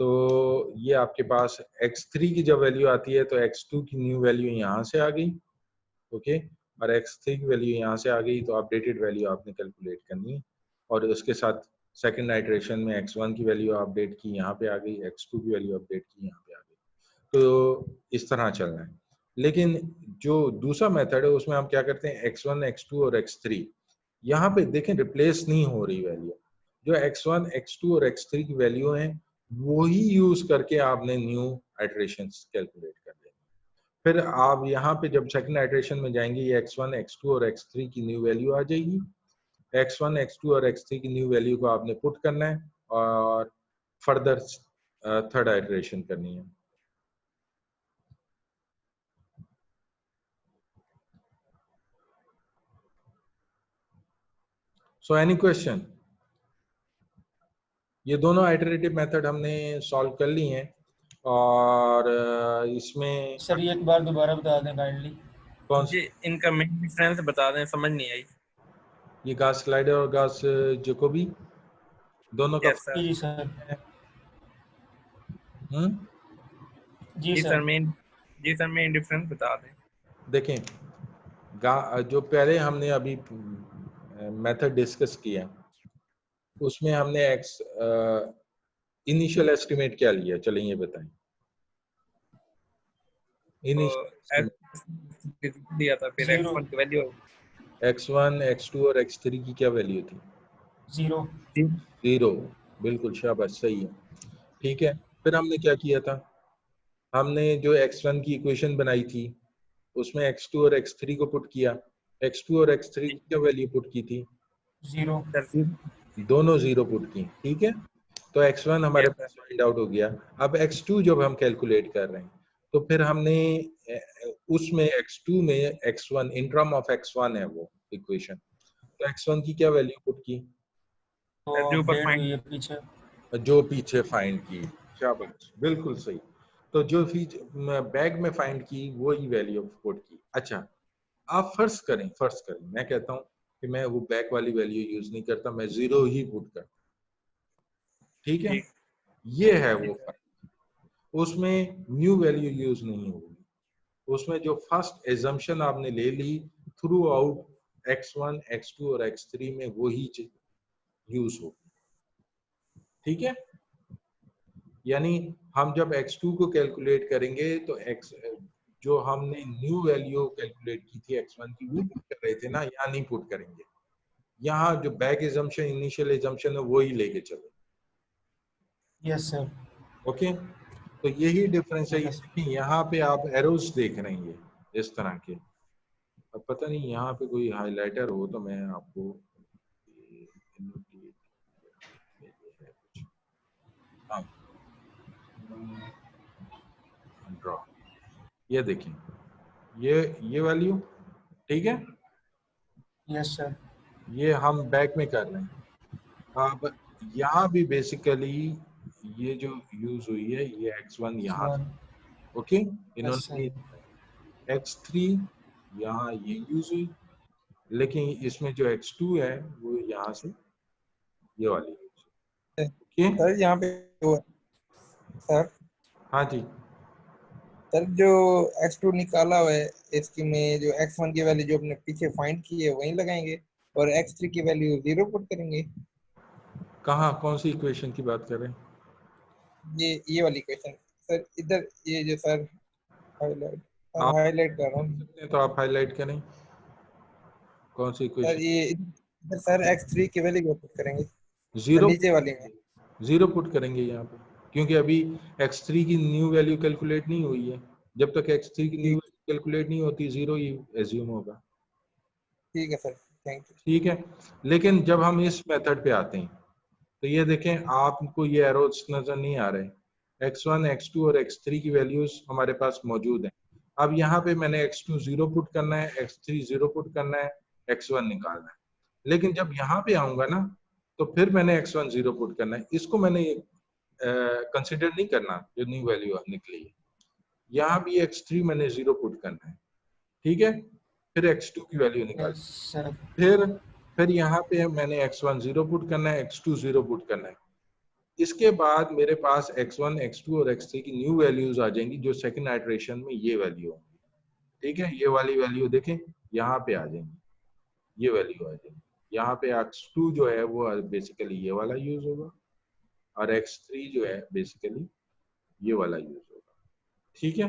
S1: तो ये आपके पास x3 की जब वैल्यू आती है तो x2 की न्यू वैल्यू यहाँ से आ गई, ओके, और x3 की वैल्यू यहाँ से आ गई, तो अपडेटेड वैल्यू आपने कैलकुलेट करनी है, और उसके साथ सेकंड आइटरेशन में x1 की वैल्यू अपडेट की, यहाँ पे आ गई, x2 की वैल्यू अपडेट की, यहाँ पे आ गई। तो इस तरह चलना है। लेकिन जो दूसरा मेथड है उसमें हम क्या करते हैं, x1, x2 और x3 यहाँ पे देखें रिप्लेस नहीं हो रही वैल्यू, जो x1, x2 और x3 की वैल्यू है वही यूज करके आपने न्यू आइटरेशन कैलकुलेट कर लेनी। फिर आप यहाँ पे जब सेकंड आइटरेशन में जाएंगे, ये x1, x2 और x3 की न्यू वैल्यू आ जाएगी, x1, x2 और x3 की न्यू वैल्यू को आपने पुट करना है और फर्दर थर्ड आइटरेशन करनी है। So any question? ये दोनों आइटरेटिव मेथड हमने सॉल्व कर ली हैं, और इसमें
S4: सर ये एक बार दोबारा बता दें काइंडली।
S1: कौन
S2: जी इनका मेन डिफरेंस बता दें, समझ नहीं आई।
S1: ये गास स्लाइडर और गास जैकोबी दोनों का
S2: यस सर।
S4: जी सर। जी
S2: जी
S4: सर।
S2: सर मेन डिफरेंस बता दें।
S1: देखें, जो पहले हमने अभी मेथड डिस्कस किया उसमें हमने एक्स इनिशियल एस्टिमेट क्या लिया, चलें ये बताएं। इनिशियल
S2: दिया था, फिर
S4: Zero.
S2: x1 की वैल्यू
S1: x1, x2 और x3 की क्या वैल्यू थी?
S4: 0.
S1: 0, बिल्कुल शाबाश, सही है, ठीक है। फिर हमने क्या किया था, हमने जो x1 की इक्वेशन बनाई थी उसमें x2 और x3 को पुट किया, x2 और x3 की क्या वैल्यू पुट की थी?
S4: 0.
S1: दोनों 0 पुट की, ठीक है। तो x1 हमारे पास फाइंड आउट हो गया। अब x2 जब हम कैलकुलेट कर रहे हैं तो फिर हमने उसमें x2 में x1 in term of x1 है वो इक्वेशन, तो x1 की क्या वैल्यू पुट की?
S4: तो
S2: वैल्यू पर
S4: अपडेट
S2: फाइंड
S4: हुई है पीछे।
S1: जो पीछे फाइंड की, शाबाश, बिल्कुल सही। तो जो बैग में फाइंड की वही वैल्यू पुट की। अच्छा, आप फर्ज करें मैं कहता हूं कि मैं वो बैक वाली वैल्यू यूज नहीं करता, मैं 0 ही पुट करता, ठीक है। ये है वो फर्क, उसमें न्यू वैल्यू यूज नहीं होगी, उसमें जो फर्स्ट एजम्पशन आपने ले ली थ्रू आउट x1, x2 और x3 में वही यूज होगी, ठीक है। यानी हम जब x2 को कैलकुलेट करेंगे तो x जो हमने न्यू वैल्यू कैलकुलेट की थी x1 की वो पुट कर रहे थे ना, यहाँ नहीं पुट करेंगे, यहाँ जो बैक एजम्पशन इनिशियल एजम्पशन है वही लेके चलो।
S4: Yes sir.
S1: ओके, तो यही डिफरेंस है।
S4: ठीक है सर।
S1: यहाँ पे आप एरोज देख रहे हैं इस तरह के, अब पता नहीं यहाँ पे कोई हाइलाइटर हो तो मैं आपको हाँ ड्रॉ, ये देखें, ये वैल्यू ठीक है,
S4: यस सर।
S1: ये हम बैक में कर रहे हैं। अब यहाँ भी बेसिकली ये जो यूज हुई है ये x1 यहाँ, ओके,
S4: यस
S1: इन्होंने
S4: सर।
S1: x3 यहाँ ये यूज हुई, लेकिन इसमें जो x2 है वो यहाँ से ये वाली यूज हुई, ओके।
S2: सर यहाँ पे सर
S1: हाँ जी,
S2: सर जो x2 निकाला हुआ है इसकी में जो x1 की वैल्यू जो अपने पीछे फाइंड की है वहीं लगाएंगे और x3 की वैल्यू 0 पुट करेंगे।
S1: कहाँ कौन सी इक्वेशन की बात कर रहे हैं?
S2: ये वाली क्वेश्चन सर, इधर ये जो सर हाईलाइट
S1: आप
S2: हाईलाइट कर रहा हूँ
S1: तो आप हाईलाइट करें कौन सी
S2: सर,
S1: इक्वेशन?
S2: ये इधर सर x3 की वैल्यू पुट करेंगे
S1: जीरो,
S2: नीचे वाली में।
S1: जीरो पुट करेंगे यहाँ पे, क्योंकि अभी x3 की न्यू वैल्यू कैलकुलेट नहीं हुई है। जब तक x3 की न्यू वैल्यू कैलकुलेट नहीं होती जीरो ही एज्यूम होगा,
S2: ठीक है सर, थैंक यू।
S1: ठीक है। लेकिन जब हम इस मेथड पे आते हैं तो ये देखें, आपको ये एरोज नजर नहीं आ रहे, x1 x2 और x3 की वैल्यूज हमारे पास मौजूद हैं। अब यहाँ पे मैंने x2 जीरो पुट करना है, x3 जीरो पुट करना है, x1 निकालना है। लेकिन जब यहाँ पे आऊंगा ना तो फिर मैंने x1 जीरो पुट करना है, इसको मैंने कंसिडर नहीं करना जो न्यू वैल्यू निकली है। यहाँ भी x3 मैंने जीरो पुट करना है, ठीक है, फिर x2 की वैल्यू निकाल,
S4: यस सर।
S1: फिर यहाँ पे मैंने x1 जीरो पुट करना है, x2 जीरो पुट करना है। इसके बाद मेरे पास x1 x2 और x3 की न्यू वैल्यूज आ जाएंगी जो सेकंड आइटरेशन में ये वैल्यू होंगी, ठीक है। ये वाली वैल्यू देखें यहाँ पे आ जाएंगी, ये वैल्यू आ जाएगी। यहाँ पे x2 जो है वो बेसिकली ये वाला यूज होगा और x3 जो है बेसिकली ये वाला यूज होगा, ठीक है।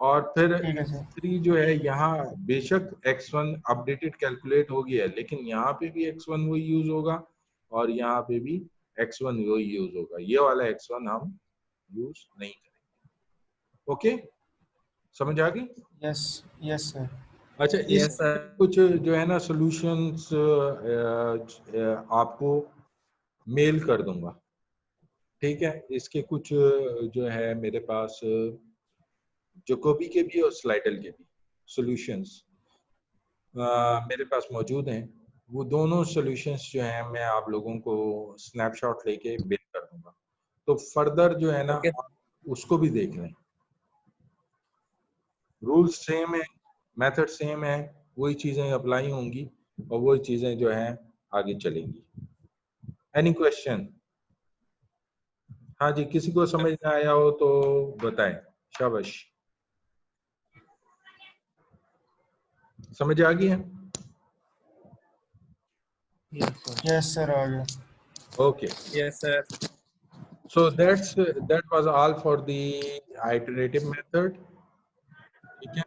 S1: और फिर
S4: ठीक है सर।
S1: x3 जो है यहाँ बेशक x1 अपडेटेड कैलकुलेट हो गया है, लेकिन यहाँ पे भी x1 वही यूज होगा और यहाँ पे भी x1 वही यूज होगा, ये वाला x1 हम यूज नहीं करेंगे, ओके, समझ आ गई?
S4: Yes yes sir.
S1: अच्छा, इस
S2: यस सर।
S1: कुछ जो है ना सॉल्यूशंस आपको मेल कर दूंगा, ठीक है। इसके कुछ जो है मेरे पास जोकोबी के भी और स्लाइडल के भी सॉल्यूशंस मेरे पास मौजूद हैं। वो दोनों सॉल्यूशंस जो हैं मैं आप लोगों को स्नैपशॉट लेके मेल कर दूंगा, तो फर्दर जो है ना
S2: ओके
S1: आप उसको भी देख लें। रूल्स सेम है, मेथड सेम है, वही चीजें अप्लाई होंगी और वही चीजें जो हैं आगे चलेंगी। Any question? हाँ जी, किसी को समझ में आया हो तो बताएं, शाबाश। समझ आ गई है?
S4: यस सर आ गया।
S1: Okay,
S2: yes sir.
S1: so that was all for the iterative method, ठीक है।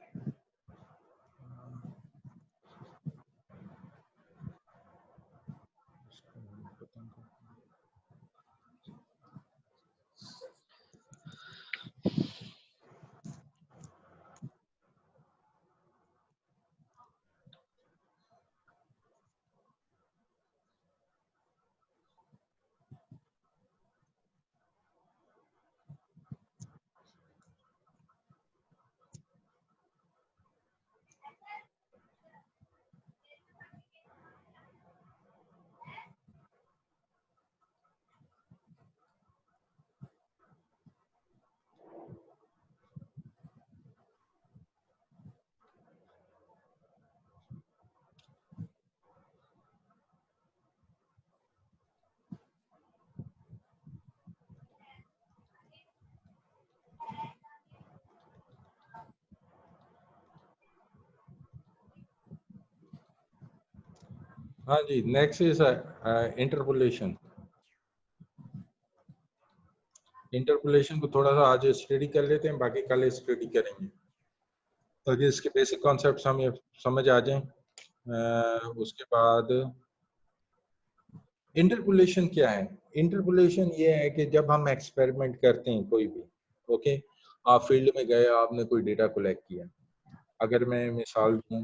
S1: हाँ जी, नेक्स्ट इज इंटरपोलेशन। इंटरपोलेशन को थोड़ा सा आज स्टडी कर लेते हैं, बाकी कल स्टडी करेंगे ताकि इसके बेसिक कॉन्सेप्ट्स हमें समझ आ जाएं। उसके बाद इंटरपोलेशन क्या है? इंटरपोलेशन ये है कि जब हम एक्सपेरिमेंट करते हैं कोई भी, ओके, आप फील्ड में गए, आपने कोई डेटा कलेक्ट किया। अगर मैं मिसाल दूं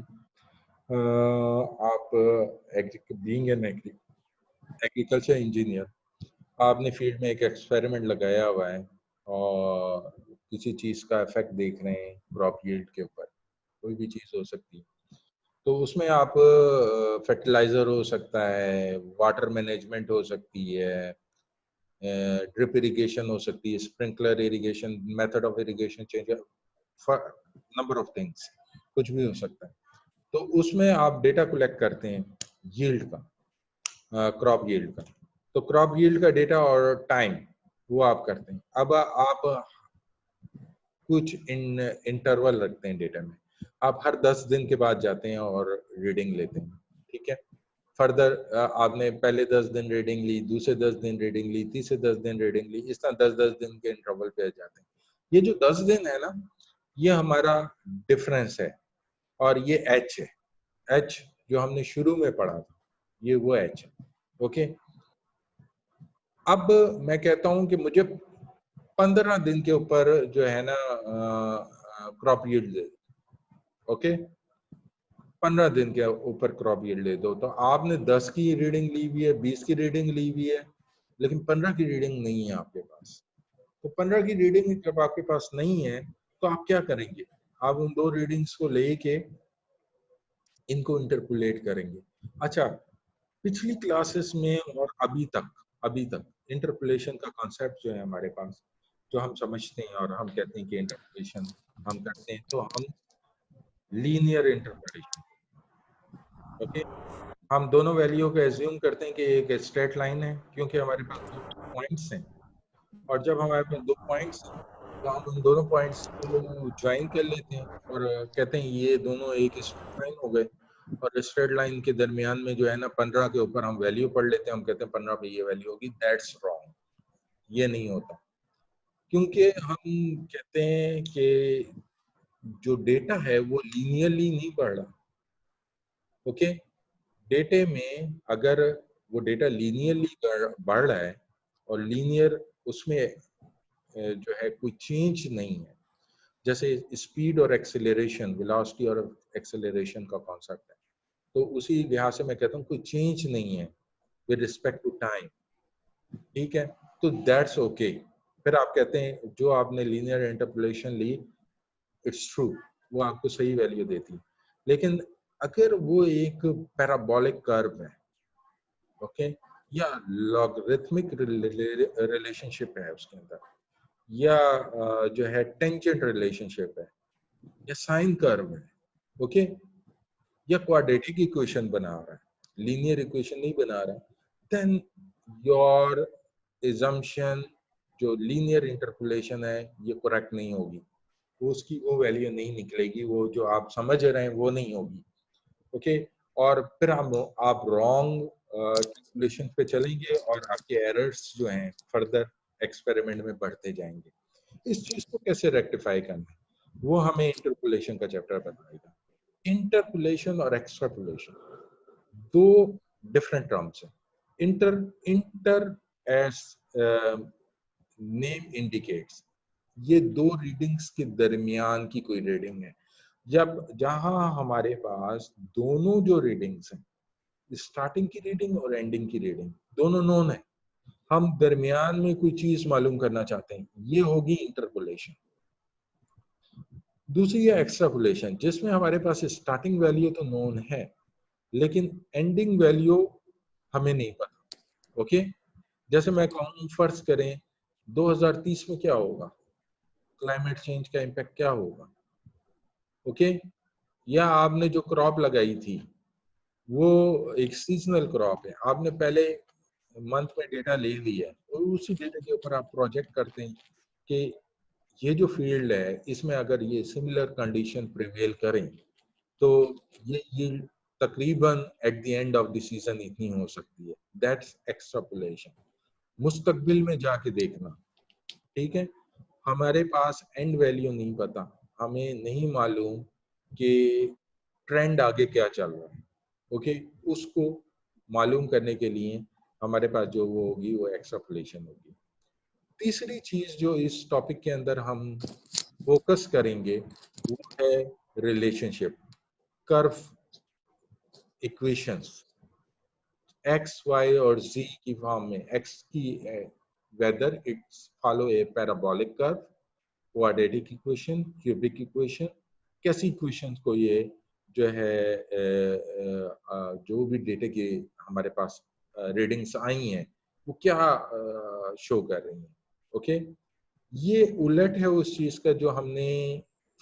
S1: आप बीइंग एन एग्रीकल्चर इंजीनियर, आपने फील्ड में एक एक्सपेरिमेंट लगाया हुआ है और किसी चीज़ का इफेक्ट देख रहे हैं क्रॉप यील्ड के ऊपर, कोई भी चीज़ हो सकती है। तो उसमें आप फर्टिलाइजर हो सकता है, वाटर मैनेजमेंट हो सकती है, ड्रिप इरिगेशन हो सकती है, sprinkler irrigation, method of irrigation change, number of things, कुछ भी हो सकता है। तो उसमें आप डेटा कलेक्ट करते हैं यील्ड का, क्रॉप यील्ड का। तो क्रॉप यील्ड का डेटा और टाइम वो आप करते हैं। अब आप कुछ इंटरवल रखते हैं डेटा में। आप हर 10 दिन के बाद जाते हैं और रीडिंग लेते हैं, ठीक है। फर्दर आपने पहले 10 दिन रीडिंग ली, दूसरे 10 दिन रीडिंग ली, तीसरे 10 दिन रीडिंग ली, इस तरह 10-10 दिन के इंटरवल पे जाते हैं। ये जो 10 दिन है ना, ये हमारा डिफरेंस है और ये एच है। एच जो हमने शुरू में पढ़ा था, ये वो एच है, ओके। अब मैं कहता हूं कि मुझे 15 दिन के ऊपर जो है ना क्रॉप यील्ड दे, ओके, 15 दिन के ऊपर क्रॉप यील्ड दे दो। तो आपने 10 की रीडिंग ली हुई है, 20 की रीडिंग ली हुई है, लेकिन 15 की रीडिंग नहीं है आपके पास। तो 15 की रीडिंग जब आपके पास नहीं है तो आप क्या करेंगे? आप उन दो रीडिंग्स को लेके इनको इंटरपोलेट करेंगे। अच्छा, पिछली क्लासेस में और अभी तक इंटरपोलेशन का कॉन्सेप्ट जो है हमारे पास, जो हम समझते हैं और हम कहते हैं कि इंटरपोलेशन हम करते हैं, तो हम लीनियर इंटरपोलेशन, ओके। हम दोनों वैल्यू को एज्यूम करते हैं कि एक स्ट्रेट लाइन है, क्योंकि हमारे पास दो पॉइंट्स हैं, और जब हमारे पास दो पॉइंट्स हैं तो हम उन दोनों पॉइंट्स को ज्वाइन कर लेते हैं और कहते हैं ये दोनों एक स्ट्रेट लाइन हो गए। और स्ट्रेट लाइन के दरमियान में जो है ना 15 के ऊपर हम वैल्यू पढ़ लेते हैं, हम कहते हैं 15 पे ये वैल्यू होगी। दैट्स रॉन्ग, ये नहीं होता, क्योंकि हम कहते हैं कि जो डेटा है वो लीनियरली नहीं बढ़ रहा, ओके। डेटे में अगर वो डेटा लीनियरली बढ़ रहा है और लीनियर उसमें जो है कोई चेंज नहीं है, जैसे स्पीड और एक्सेलरेशन, वेलोसिटी और एक्सेलरेशन का कॉन्सेप्ट है, तो उसी लिहाज से मैं कहता हूँ कोई चेंज नहीं है विद रिस्पेक्ट टू टाइम, ठीक है। तो दैट्स ओके। फिर आप कहते हैं जो आपने लीनियर इंटरपोलेशन ली, इट्स ट्रू, वो आपको सही वैल्यू देती है। लेकिन अगर वो एक पैराबोलिक कर्व है, ओके, या लॉगरिथमिक रिलेशनशिप है उसके अंदर, या जो है टेंजेंट रिलेशनशिप है, या साइन कर्व है, ओके, या क्वाड्रेटिक इक्वेशन बना रहा है, लीनियर इक्वेशन नहीं बना रहा, देन योर assumption जो लीनियर इंटरपोलेशन है ये करेक्ट नहीं होगी, उसकी वो वैल्यू नहीं निकलेगी, वो जो आप समझ रहे हैं वो नहीं होगी, ओके। और फिर आप रॉन्ग कैलकुलेशन पे चलेंगे और आपके एरर्स जो हैं फर्दर एक्सपेरिमेंट में बढ़ते जाएंगे। इस चीज को कैसे रेक्टिफाई करना है वो हमें इंटरपोलेशन का चैप्टर बताएगा। इंटरपोलेशन और एक्सट्रापोलेशन दो डिफरेंट टर्म्स हैं। इंटर एज नेम इंडिकेट्स, ये दो रीडिंग्स के दरमियान की कोई रीडिंग है। जब जहां हमारे पास दोनों जो रीडिंग्स हैं, स्टार्टिंग की रीडिंग और एंडिंग की रीडिंग दोनों नोन है, हम दरमियान में कोई चीज मालूम करना चाहते हैं, ये होगी इंटरपोलेशन। दूसरी है एक्सट्रापोलेशन, जिसमें हमारे पास स्टार्टिंग वैल्यू तो नोन है लेकिन एंडिंग वैल्यू हमें नहीं पता, ओके। जैसे मैं कहूँ फर्ज करें 2030 में क्या होगा, क्लाइमेट चेंज का इम्पैक्ट क्या होगा, ओके। या आपने जो क्रॉप लगाई थी वो एक सीजनल क्रॉप है, आपने पहले मंथ में डेटा ले लिया है और उसी डेटा के ऊपर आप प्रोजेक्ट करते हैं कि ये जो फील्ड है इसमें अगर ये सिमिलर कंडीशन प्रिवेल करें तो ये तकरीबन at the end of the season इतनी हो सकती है। दैट्स एक्सट्रापोलेशन, मुस्तकबिल में जाके देखना, ठीक है। हमारे पास एंड वैल्यू नहीं पता, हमें नहीं मालूम कि ट्रेंड आगे क्या चल रहा है, ओके। उसको मालूम करने के लिए हमारे पास जो वो होगी वो एक्सट्रापोलेशन होगी। तीसरी चीज जो इस टॉपिक के अंदर हम फोकस करेंगे वो है relationship, curve equations X Y और जी की फॉर्म में, एक्स की whether it's follow a parabolic curve, quadratic equation, cubic equation, कैसी इक्वेशन को ये जो है जो भी डेटा के हमारे पास रीडिंग्स आई हैं वो क्या शो कर रही हैं। ओके, ये उलट है उस चीज का जो हमने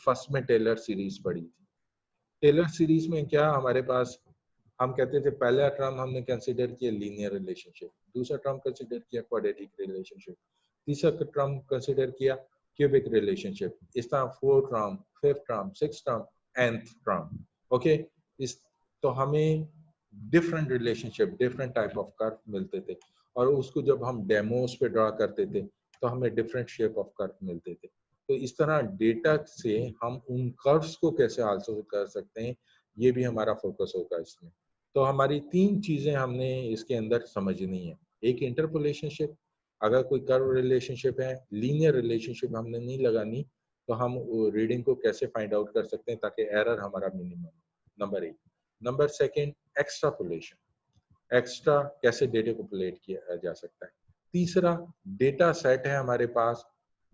S1: फर्स्ट में टेलर सीरीज पढ़ी थी। टेलर सीरीज में क्या हमारे पास, हम कहते थे पहला टर्म हमने कंसीडर किया लीनियर रिलेशनशिप, दूसरा टर्म कंसीडर किया क्वाड्रेटिक रिलेशनशिप, तीसरा टर्म कंसीडर किया क्यूबिक रिलेशनशिप, इस तरह fourth term, fifth term, six term, nth term. Okay, इस तो हमें different relationship, different type of curve मिलते थे, और उसको जब हम डेमोस पे ड्रा करते थे तो हमें डिफरेंट शेप ऑफ कर्व मिलते थे। तो इस तरह डेटा से हम उन कर्व्स को कैसे हासिल कर सकते हैं, ये भी हमारा फोकस होगा इसमें। तो हमारी तीन चीजें हमने इसके अंदर समझनी है। एक इंटरपोलेशनशिप, अगर कोई कर्व रिलेशनशिप है, लीनियर रिलेशनशिप हमने नहीं लगानी, तो हम रीडिंग को कैसे फाइंड आउट कर सकते हैं ताकि एरर हमारा मिनिमम। नंबर एक। नंबर सेकेंड, एक्स्ट्रापोलेशन, एक्स्ट्रा कैसे डेटा को पोलेट किया जा सकता है। तीसरा, डेटा सेट है हमारे पास,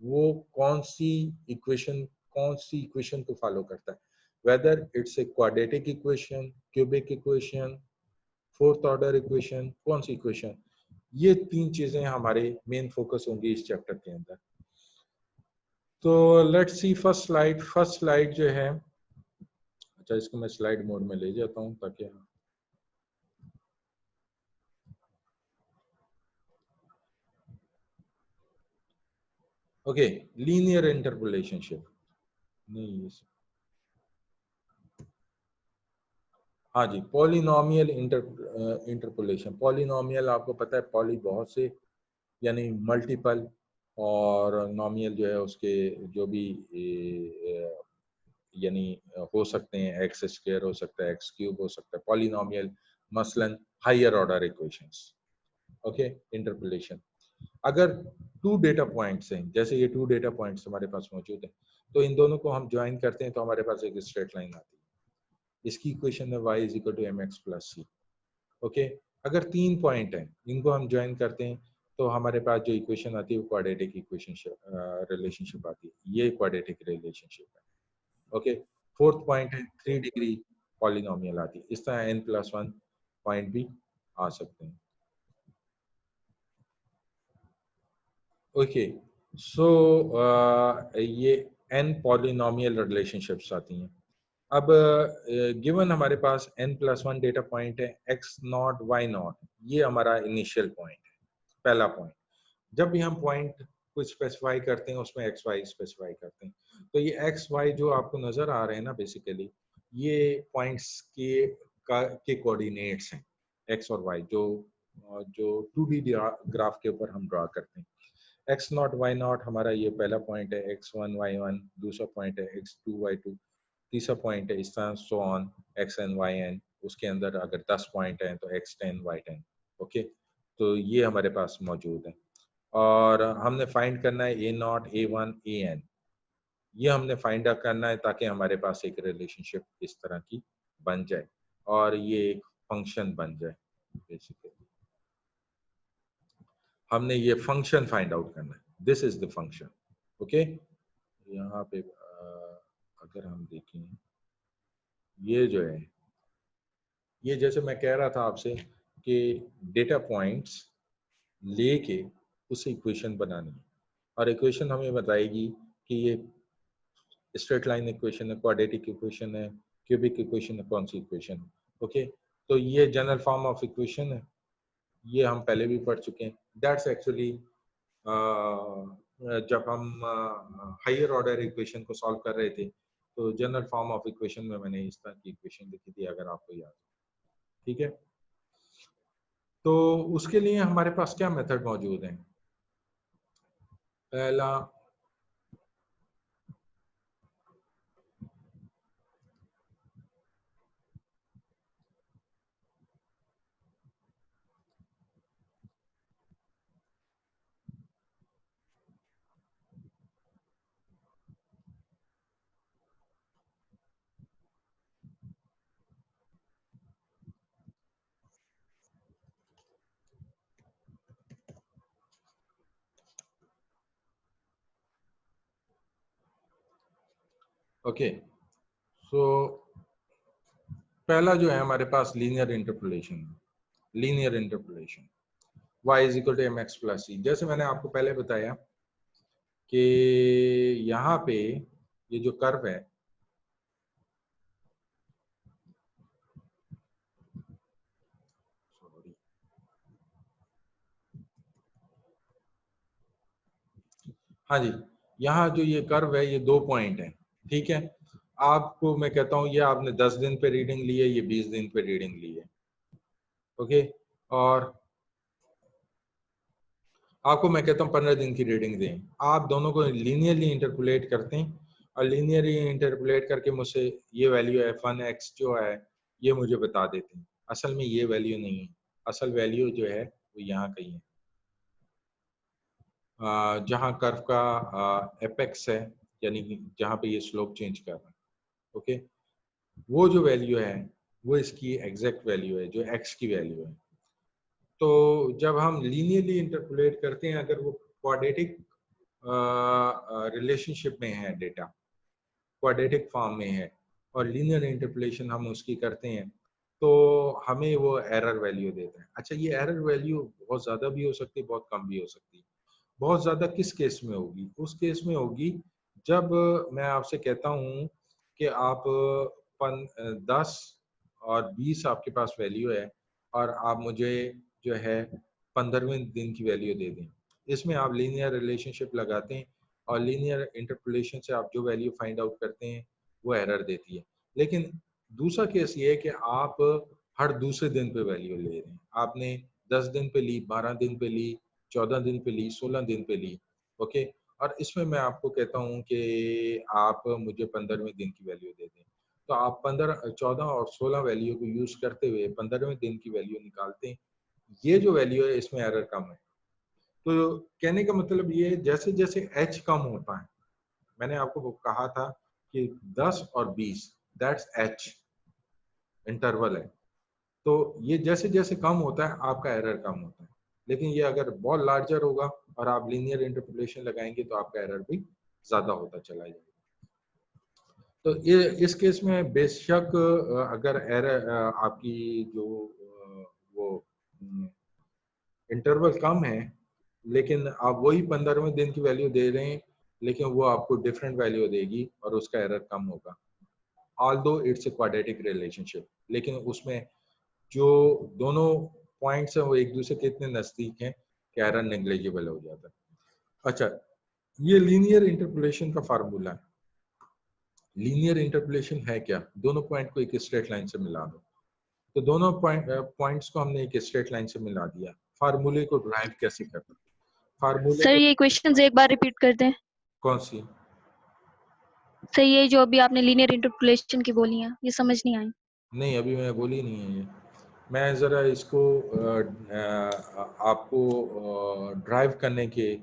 S1: वो कौन सी इक्वेशन को फॉलो करता है, whether it's a quadratic equation, cubic equation, fourth order equation, कौन सी इक्वेशन। ये तीन चीजें हमारे मेन फोकस होंगी इस चैप्टर के अंदर। तो let's see first slide. First slide जो है, अच्छा इसको मैं स्लाइड मोड में ले जाता हूँ ताकि ओके, लीनियर इंटरपोलेशनशिप नहीं, हाँ जी, पॉलिनोमियल इंटरपोलेशन। पॉलिनोमियल आपको पता है, पॉली बहुत से यानी मल्टीपल, और नॉमियल जो है उसके जो भी यानी हो सकते हैं, एक्स स्क्वायर हो सकता है, एक्स क्यूब हो सकता है। पॉलिनोमियल मसलन higher order equations. Okay, interpolation. अगर टू डेटा पॉइंट्स हैं, जैसे ये टू डेटा पॉइंट्स हमारे पास मौजूद हैं, तो इन दोनों को हम ज्वाइन करते हैं तो हमारे पास एक स्ट्रेट लाइन आती है। इसकी इक्वेशन है y is equal to mx plus C. Okay, अगर तीन पॉइंट हैं, इनको हम ज्वाइन करते हैं तो हमारे पास जो इक्वेशन आती है वो क्वाड्रेटिक इक्वेशन रिलेशनशिप आती है। ये क्वाड्रेटिक रिलेशनशिप है। ओके, फोर्थ पॉइंट है 3 डिग्री पॉलिनोमियल आती है। इस तरह n+1 पॉइंट भी आ सकते हैं। ओके, सो ये n पॉलिनोमियल रिलेशनशिप्स आती हैं। अब गिवन हमारे पास n+1 डेटा पॉइंट है, x0 y0, ये हमारा इनिशियल पॉइंट है, पहला पॉइंट। जब भी हम पॉइंट को स्पेसिफाई करते हैं उसमें एक्स वाई स्पेसिफाई करते हैं, तो ये एक्स वाई जो आपको नजर आ रहे हैं ना, बेसिकली ये पॉइंट्स के कोऑर्डिनेट्स हैं, एक्स और वाई, जो 2D ग्राफ के ऊपर हम ड्रा करते हैं। x0 y0 हमारा ये पहला पॉइंट है, x1 y1 दूसरा पॉइंट है, x2 y2 तीसरा पॉइंट है, इस तरह सो ऑन xn yn। उसके अंदर अगर 10 पॉइंट हैं तो x10 y10। ओके, तो ये हमारे पास मौजूद है, और हमने फाइंड करना है a0 a1 an। ये हमने फाइंड आउट करना है ताकि हमारे पास एक रिलेशनशिप इस तरह की बन जाए और ये एक फंक्शन बन जाए। बेसिकली हमने ये फंक्शन फाइंड आउट करना है, this is the function. Okay, यहाँ पे अगर हम देखें, ये जो है, ये जैसे मैं कह रहा था आपसे कि डेटा पॉइंट्स लेके उसे इक्वेशन बनानी है, और इक्वेशन हमें बताएगी कि ये स्ट्रेट लाइन इक्वेशन है, क्वाड्रेटिक इक्वेशन है, क्यूबिक इक्वेशन है, कौन सी इक्वेशन है। ओके, तो ये जनरल फॉर्म ऑफ इक्वेशन है, ये हम पहले भी पढ़ चुके हैं। दैट्स एक्चुअली जब हम हायर ऑर्डर इक्वेशन को सॉल्व कर रहे थे तो जनरल फॉर्म ऑफ इक्वेशन में मैंने इस तरह की इक्वेशन लिखी थी, अगर आपको याद हो। ठीक है, तो उसके लिए हमारे पास क्या मेथड मौजूद है। पहला, ओके, सो पहला जो है हमारे पास linear interpolation, linear interpolation y is equal to mx plus c। जैसे मैंने आपको पहले बताया कि यहाँ पे ये जो कर्व है, हाँ जी, यहाँ जो ये कर्व है ये 2 पॉइंट है, ठीक है। आपको मैं कहता हूँ ये आपने 10 दिन पे रीडिंग ली है, ये 20 दिन पे रीडिंग ली है, ओके। और आपको मैं कहता हूँ 15 दिन की रीडिंग दें। आप दोनों को लीनियरली इंटरपोलेट करते हैं और लीनियरली इंटरपोलेट करके मुझसे ये वैल्यू f1x जो है ये मुझे बता देते हैं। असल में ये वैल्यू नहीं है, असल वैल्यू जो है वो यहाँ कहीं है, जहाँ कर्व का एपेक्स है, यानी कि जहाँ पे ये स्लोप चेंज कर रहा है, ओके। वो जो वैल्यू है वो इसकी एग्जैक्ट वैल्यू है, जो x की वैल्यू है। तो जब हम लीनियरली इंटरपोलेट करते हैं, अगर वो क्वाड्रेटिक रिलेशनशिप में है, डेटा क्वाड्रेटिक फॉर्म में है और लीनियर इंटरपोलेशन हम उसकी करते हैं, तो हमें वो एरर वैल्यू देता है। अच्छा, ये एरर वैल्यू बहुत ज़्यादा भी हो सकती है, बहुत कम भी हो सकती है। बहुत ज़्यादा किस केस में होगी? उस केस में होगी जब मैं आपसे कहता हूँ कि आप 10 और 20 आपके पास वैल्यू है और आप मुझे जो है 15वें दिन की वैल्यू दे दें। इसमें आप लीनियर रिलेशनशिप लगाते हैं और लीनियर इंटरपोलेशन से आप जो वैल्यू फाइंड आउट करते हैं वो एरर देती है। लेकिन दूसरा केस ये है कि आप हर दूसरे दिन पे वैल्यू ले रहे हैं। आपने 10 दिन पे ली, 12 दिन पे ली, 14 दिन पे ली, 16 दिन पे ली, ओके। और इसमें मैं आपको कहता हूँ कि आप मुझे 15वें दिन की वैल्यू दे दें, तो आप 15, 14 और 16 वैल्यू को यूज करते हुए 15वें दिन की वैल्यू निकालते हैं। ये जो वैल्यू है इसमें एरर कम है। तो कहने का मतलब ये है, जैसे जैसे h कम होता है, मैंने आपको कहा था कि 10 और 20 दैट्स h इंटरवल है, तो ये जैसे जैसे कम होता है आपका एरर कम होता है। लेकिन ये अगर बहुत लार्जर होगा और आप लीनियर इंटरपोलेशन लगाएंगे तो आपका एरर भी ज्यादा होता चला जाएगा। तो ये इस केस में बेशक अगर एरर आपकी जो वो इंटरवल कम है, लेकिन आप वही 15वें दिन की वैल्यू दे रहे हैं, लेकिन वो आपको डिफरेंट वैल्यू देगी और उसका एरर कम होगा, although it's a quadratic relationship. लेकिन उसमें जो दोनों पॉइंट्स हैं वो एक दूसरे के इतने नजदीक हैं कि एरर नेग्लिजिबल हो जाता है। अच्छा, ये लीनियर इंटरपोलेशन का फार्मूला है। लीनियर इंटरपोलेशन है क्या? दोनों पॉइंट को एक स्ट्रेट लाइन से मिला दो। तो दोनों पॉइंट्स को हमने एक स्ट्रेट लाइन से मिला दिया। फार्मूले को ड्राइव कैसे करना? फार्मूले
S3: सर ये क्वेश्चंस एक बार रिपीट कर दें।
S1: कौन सी?
S3: सर ये जो अभी आपने लीनियर इंटरपोलेशन की बोली हैं ये समझ नहीं आई।
S1: नहीं, अभी मैं बोली नहीं है ये। मैं ज़रा इसको आपको ड्राइव करने की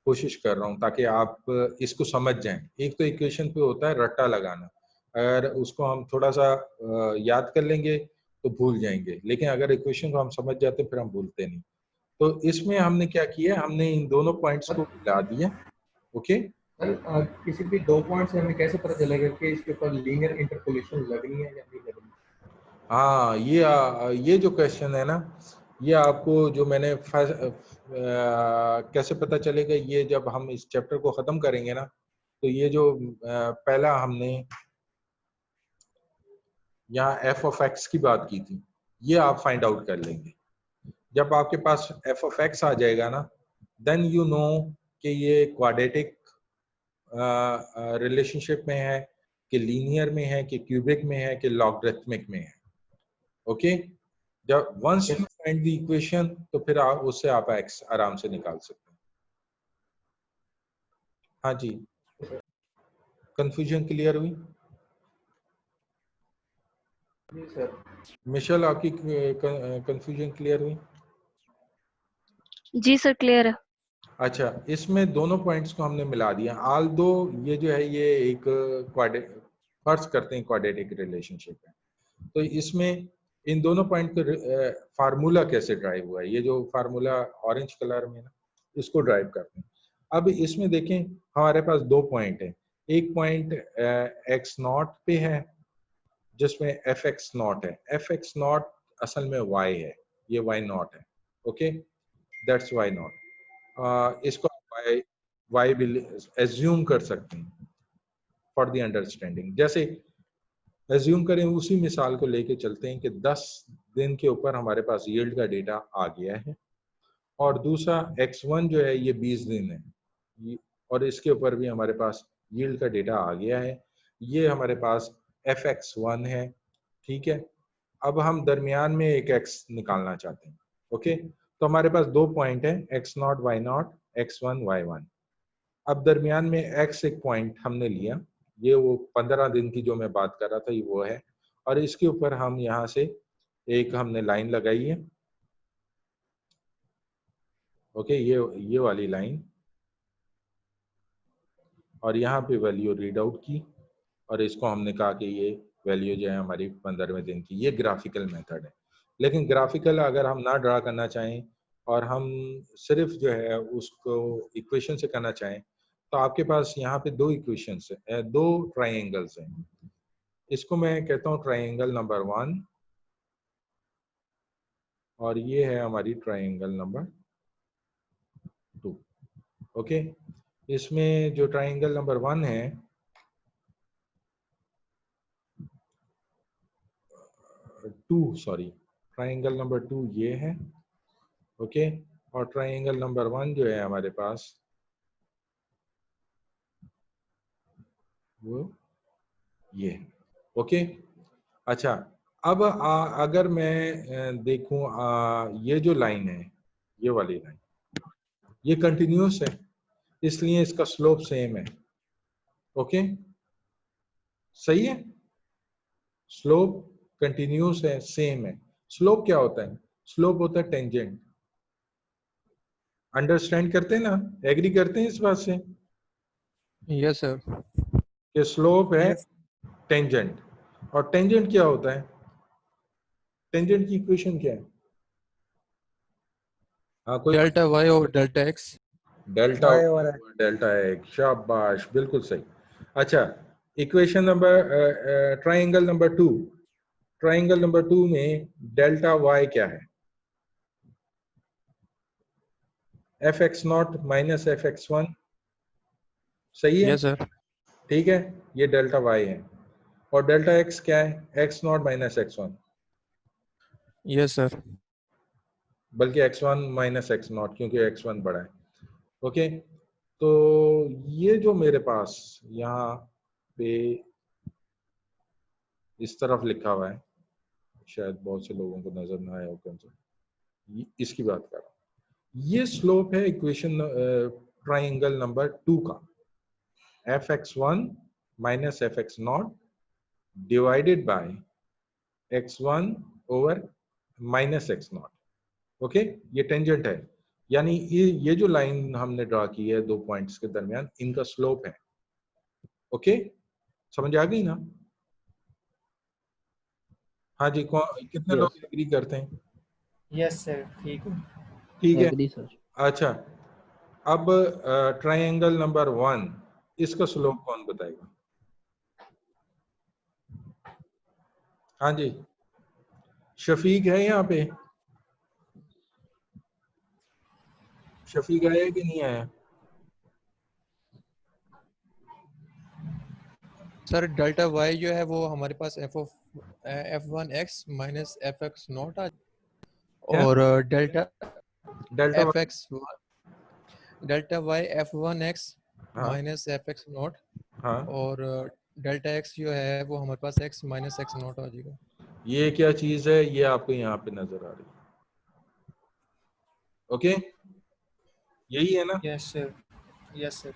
S1: कोशिश कर रहा हूँ ताकि आप इसको समझ जाएं। एक तो इक्वेशन पे होता है रट्टा लगाना, अगर उसको हम थोड़ा सा याद कर लेंगे तो भूल जाएंगे, लेकिन अगर इक्वेशन को हम समझ जाते फिर हम भूलते नहीं। तो इसमें हमने क्या किया, हमने इन दोनों पॉइंट्स को मिला दिया, ओके।
S6: सर किसी भी दो पॉइंट से हमें कैसे पता चलेगा कि इसके ऊपर लीनियर इंटरपोलेशन लगनी है या नहीं लगनी?
S1: हाँ, ये जो क्वेश्चन है ना, ये आपको जो मैंने कैसे पता चलेगा, ये जब हम इस चैप्टर को खत्म करेंगे ना, तो ये जो पहला हमने यहाँ एफ ऑफ एक्स की बात की थी, ये आप फाइंड आउट कर लेंगे। जब आपके पास एफ ऑफ एक्स आ जाएगा ना, देन यू नो कि ये क्वाड्रेटिक रिलेशनशिप में है कि लीनियर में है कि क्यूबिक में है कि लॉगरिथमिक में है, ओके। जब once you find the equation तो फिर आप उससे आप एक्स आराम से निकाल सकते हैं। हाँ जी, कंफ्यूजन क्लियर हुई?
S6: जी सर।
S1: मिशेल, आपकी कंफ्यूजन क्लियर हुई?
S3: जी सर क्लियर है।
S1: अच्छा, इसमें दोनों पॉइंट्स को हमने मिला दिया। आल दो ये जो है ये एक फर्ज करते हैं क्वाड्रेटिक रिलेशनशिप है, तो इसमें इन दोनों पॉइंट का फार्मूला कैसे ड्राइव हुआ है, ये जो फार्मूला ऑरेंज कलर में ना, इसको ड्राइव करते हैं। अब इसमें देखें हमारे पास दो पॉइंट है, एक पॉइंट एक्स नॉट पे है जिसमें एफ एक्स नॉट है। एफ एक्स नॉट असल में वाई है, ये वाई नॉट है। Okay, that's why not. इसको वाई वाई भी एज्यूम कर सकते हैं फॉर द अंडरस्टैंडिंग। जैसे एज्यूम करें, उसी मिसाल को लेके चलते हैं कि 10 दिन के ऊपर हमारे पास यील्ड का डेटा आ गया है और दूसरा x1 जो है ये 20 दिन है और इसके ऊपर भी हमारे पास यील्ड का डेटा आ गया है। ये हमारे पास fx1 है, ठीक है। अब हम दरमियान में एक x निकालना चाहते हैं। ओके, तो हमारे पास दो पॉइंट है x0 y0, x1 y1। अब दरमियान में x एक पॉइंट हमने लिया, ये वो 15 दिन की जो मैं बात कर रहा था ये वो है, और इसके ऊपर हम यहाँ से एक हमने लाइन लगाई है। ओके, ये वाली लाइन, और यहाँ पे वैल्यू रीड आउट की और इसको हमने कहा कि ये वैल्यू जो है हमारी 15वें दिन की। ये ग्राफिकल मेथड है। लेकिन ग्राफिकल अगर हम ना ड्रा करना चाहें और हम सिर्फ जो है उसको इक्वेशन से करना चाहें तो आपके पास यहाँ पे दो इक्वेशंस है, दो ट्राइंगल्स हैं। इसको मैं कहता हूँ ट्राइंगल नंबर 1 और ये है हमारी ट्राइंगल नंबर 2। ओके, इसमें जो ट्राइंगल नंबर 1 है ट्राइंगल नंबर 2 ये है। ओके, और ट्राइंगल नंबर 1 जो है हमारे पास वो ये है। ओके, अच्छा, अब अगर मैं देखूं ये जो लाइन है, ये वाली लाइन, ये कंटिन्यूस है इसलिए इसका स्लोप सेम है। ओके, सही है, स्लोप कंटिन्यूस है, सेम है। स्लोप क्या होता है? स्लोप होता है टेंजेंट। अंडरस्टैंड करते हैं ना, एग्री करते हैं इस बात से
S2: यस सर।
S1: कि स्लोप है
S2: यस
S1: टेंजेंट। और टेंजेंट क्या होता है? टेंजेंट की इक्वेशन क्या है? हाँ, कोई
S2: डेल्टा वाई और delta x.
S1: Delta delta x, शाबाश, बिल्कुल सही। अच्छा, equation number triangle number 2, triangle number 2 में डेल्टा वाई क्या है? F x not minus F x one, सही है?
S2: Yes sir.
S1: ठीक है, ये डेल्टा वाई है। और डेल्टा एक्स क्या है? X not minus x one,
S2: yes sir.
S1: बल्कि x one minus x not, क्योंकि एक्स वन बड़ा है। ओके, तो ये जो मेरे पास यहाँ पे इस तरफ लिखा हुआ है, शायद बहुत से लोगों को नजर ना आया हो कंसेप्ट, इसकी बात कर रहा हूँ। ये स्लोप है इक्वेशन ट्राइंगल नंबर 2 का, F x one minus F x not divided by x one over minus x not. Okay, ये टेंजेंट है, यानी ये जो लाइन हमने ड्रा की है दो पॉइंट्स के दरमियान, इनका स्लोप है। ओके, समझ आ गई ना? हाँ जी, कितने लोग एग्री करते हैं?
S4: यस सर, ठीक है।
S1: ठीक है,
S7: एग्री सर।
S1: अच्छा, अब ट्राइंगल नंबर 1, इसका स्लोप कौन बताएगा? हाँ जी, शफीक है यहाँ पे? शफीक आया कि नहीं आया?
S2: सर डेल्टा वाई जो है वो हमारे पास f(f(1x माइनस f(x नॉट) आ,
S1: क्या?
S2: और delta
S1: delta
S2: f(x) delta Y f(1x
S1: हाँ
S2: माइनस f(x नॉट)
S1: हाँ,
S2: और डेल्टा x जो है वो हमारे पास x माइनस x नॉट आ जाएगा।
S1: ये क्या चीज है? ये आपको यहाँ पे नजर आ रही है। ओके, यही है ना?
S4: Yes sir, yes sir.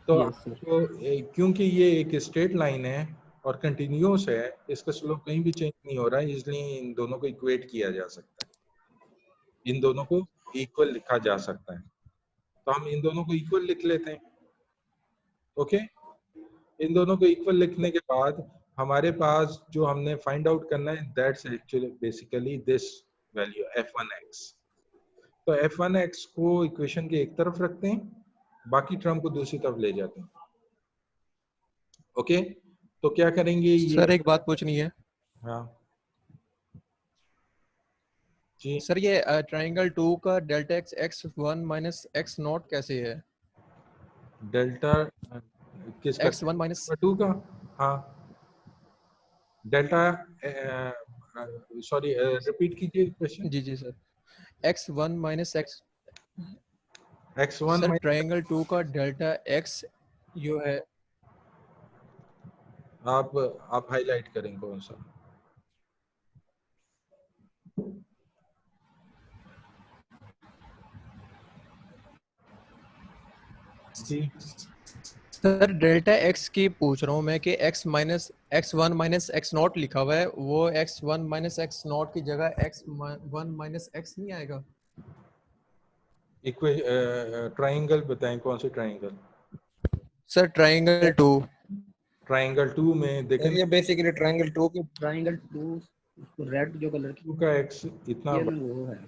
S1: तो
S7: यस सर।
S1: आपको क्योंकि ये एक स्ट्रेट लाइन है और कंटिन्यूस है, इसका स्लोप कहीं भी चेंज नहीं हो रहा है, इसलिए इन दोनों को इक्वेट किया जा सकता है, इन दोनों को इक्वल लिखा जा सकता है। तो हम इन दोनों को इक्वल लिख लेते हैं। ओके, इन दोनों को इक्वल लिखने के बाद हमारे पास जो हमने फाइंड आउट करना है, that's actually basically this value f1x। तो f1x को इक्वेशन के एक तरफ रखते हैं, बाकी टर्म को दूसरी तरफ ले जाते हैं। ओके, तो क्या करेंगे ये?
S7: सर एक बात पूछनी है।
S1: हाँ जी।
S7: सर ये ट्राइंगल 2 का delta x x one minus x not कैसे है?
S1: डेल्टा किसका?
S7: एक्स वन माइनस,
S1: 2 का। हाँ, डेल्टा, सॉरी रिपीट कीजिए क्वेश्चन।
S7: जी जी sir, x one minus x,
S1: x1
S7: sir
S1: minus,
S7: triangle 2 का डेल्टा एक्स जो है,
S1: आप हाईलाइट करें कौन सा? जी,
S7: सर डेल्टा एक्स की पूछ रहा हूँ मैं कि x minus x one minus x not लिखा हुआ है, वो x one minus x not की जगह एक्स वन माइनस एक्स नहीं आएगा?
S1: ट्राइंगल बताएं, कौन से ट्राइंगल?
S7: Sir triangle 2।
S1: ट्राइंगल 2 में देखें,
S2: सर ये बेसिकली ट्रायंगल 2 के
S8: ट्राइंगल 2 उसको रेड जो कलर की
S1: 2 का x इतना
S8: ये वो है।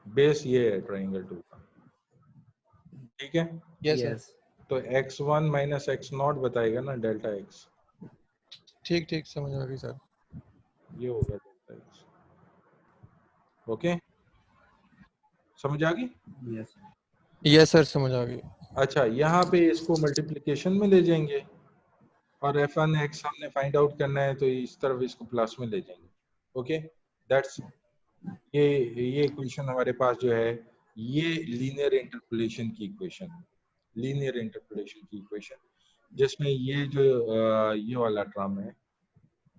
S1: बेस ये है ट्राइंगल 2 का, ठीक है?
S7: यस सर,
S8: यस
S1: तो x1 माइनस एक्स नॉट बताएगा ना डेल्टा x,
S7: ठीक ठीक समझ आ गई सर।
S1: ये होगा डेल्टा x। ओके, समझ आ गई?
S8: यस
S7: यस सर समझ आ गई।
S1: अच्छा, यहाँ पे इसको मल्टीप्लिकेशन में ले जाएंगे और f1 x हमने फाइंड आउट करना है, तो इस तरफ इसको प्लस में ले जाएंगे। ओके, दैट्स ये इक्वेशन हमारे पास जो है, ये लीनियर इंटरपोलेशन की इक्वेशन है, लीनियर इंटरपोलेशन की इक्वेशन, जिसमें ये जो ये वाला टर्म है,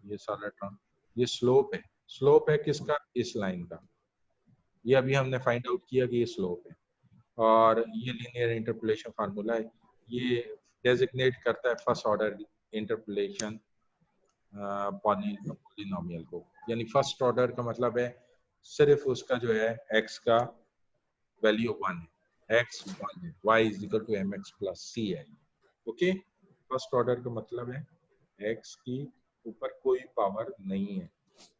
S1: ये सारा टर्म, ये स्लोप है। स्लोप है किसका? इस लाइन का। ये अभी हमने फाइंड आउट किया कि ये स्लोप है, और ये लीनियर इंटरपोलेशन फार्मूला है। ये डेजिग्नेट करता है फर्स्ट ऑर्डर इंटरपोलेशन पॉलिनोमियल को, यानी फर्स्ट ऑर्डर का मतलब है सिर्फ उसका जो है x का वैल्यू 1 है, x 1 है, y is equal to mx plus c है। ओके, फर्स्ट ऑर्डर का मतलब है x की ऊपर कोई पावर नहीं है,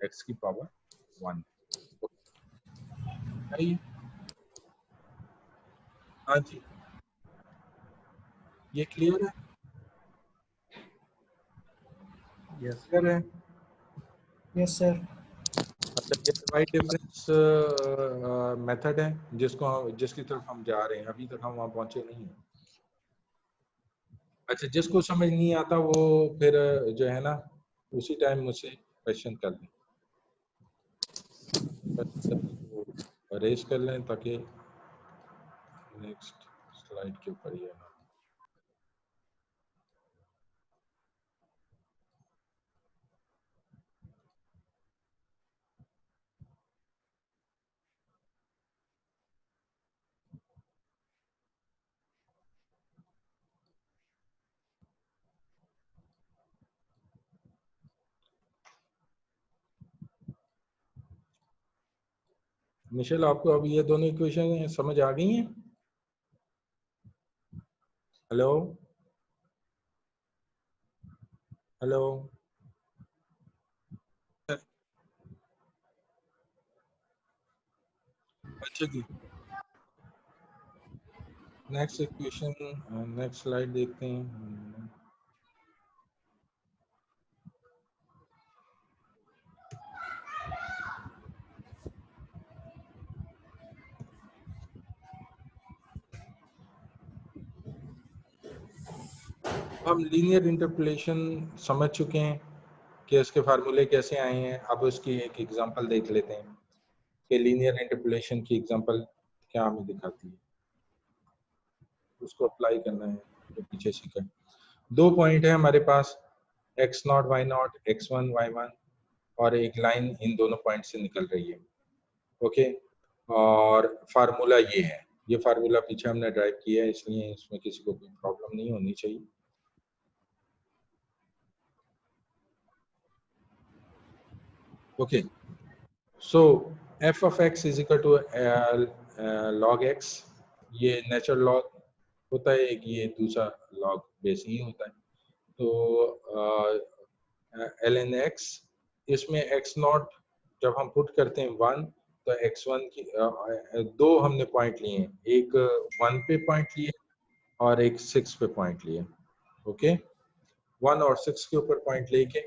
S1: x की पावर 1। हाँ जी, ये क्लियर है?
S8: यस
S1: क्लियर है?
S4: Yes sir.
S1: अच्छा, ये डिवाइड डिफरेंस मेथड है जिसकी तरफ हम जा रहे हैं, अभी तक हम वहां पहुंचे नहीं हैं। अच्छा, जिसको समझ नहीं आता वो फिर जो है ना उसी टाइम मुझसे क्वेश्चन कर लें, रेज कर लें, ताकि नेक्स्ट स्लाइड के ऊपर ये ना। मिशेल, आपको अब ये दोनों इक्वेशन समझ आ गई हैं? हेलो हेलो, अच्छा जी, नेक्स्ट इक्वेशन, नेक्स्ट स्लाइड देखते हैं। हम लीनियर इंटरपोलेशन समझ चुके हैं कि इसके फार्मूले कैसे आए हैं। अब उसकी एक एग्जांपल देख लेते हैं कि लीनियर इंटरपोलेशन की एग्जांपल क्या हमें दिखाती है, उसको अप्लाई करना है जो पीछे सीखा है। 2 पॉइंट है हमारे पास, x0 y0, x1 y1, और एक लाइन इन दोनों पॉइंट से निकल रही है। ओके, और फार्मूला ये है, ये फार्मूला पीछे हमने ड्राइव किया है, इसलिए इसमें किसी को कोई प्रॉब्लम नहीं होनी चाहिए। Okay, so f of x is equal to log x, ये नेचुरल लॉग होता है एक, ये दूसरा लॉग बेस ही होता है। तो ln x, इसमें x नॉट जब हम पुट करते हैं 1, तो x1 की दो हमने पॉइंट लिए हैं, एक 1 पे पॉइंट लिए और एक 6 पे पॉइंट लिए। ओके, 1 और 6 के ऊपर पॉइंट लेके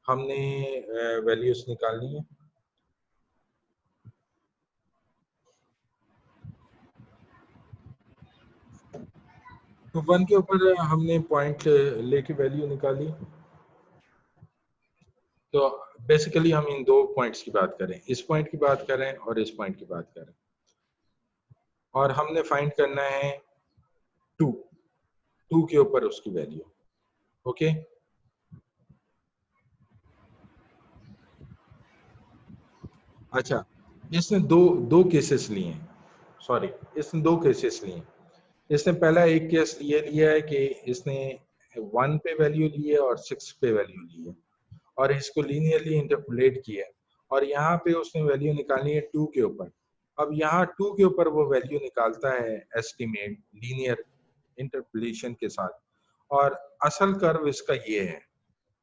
S1: हमने वैल्यूज निकालनी है। तो 1 के ऊपर हमने पॉइंट लेके वैल्यू निकाली। तो बेसिकली हम इन दो पॉइंट्स की बात करें, इस पॉइंट की बात करें और इस पॉइंट की बात करें, और हमने फाइंड करना है 2 के ऊपर उसकी वैल्यू। ओके, अच्छा, इसने दो केसेस लिए हैं, सॉरी, इसने 2 केसेस लिए हैं। इसने पहला एक केस ये लिया है कि इसने 1 पे वैल्यू ली है और 6 पे वैल्यू ली है और इसको लीनियरली इंटरपोलेट किया है, और यहाँ पे उसने वैल्यू निकालनी है 2 के ऊपर। अब यहाँ 2 के ऊपर वो वैल्यू निकालता है एस्टिमेट लीनियर इंटरपोलेशन के साथ, और असल कर्व इसका ये है।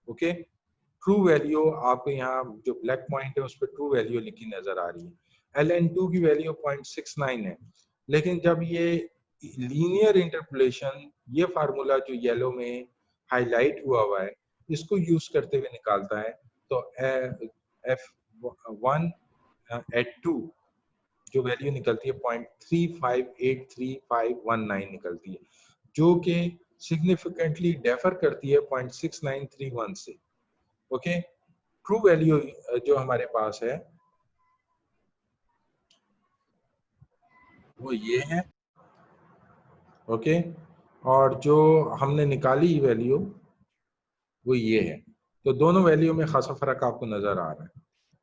S1: ओके, ट्रू वैल्यू आपको यहाँ जो ब्लैक पॉइंट है उस पर ट्रू वैल्यू लिखी नजर आ रही है। ln2 की वैल्यू 0.69 है, लेकिन जब ये लीनियर इंटरपोलेशन, ये फार्मूला जो येलो में हाईलाइट हुआ है, इसको यूज करते हुए निकालता है, तो f1 at 2 जो वैल्यू निकलती है 0.3583519 निकलती है, जो कि सिग्निफिकेंटली डिफर करती है 0.6931 से। ओके, ट्रू वैल्यू जो हमारे पास है वो ये है। ओके, और जो हमने निकाली वैल्यू वो ये है। तो दोनों वैल्यू में खासा फर्क आपको नजर आ रहा है,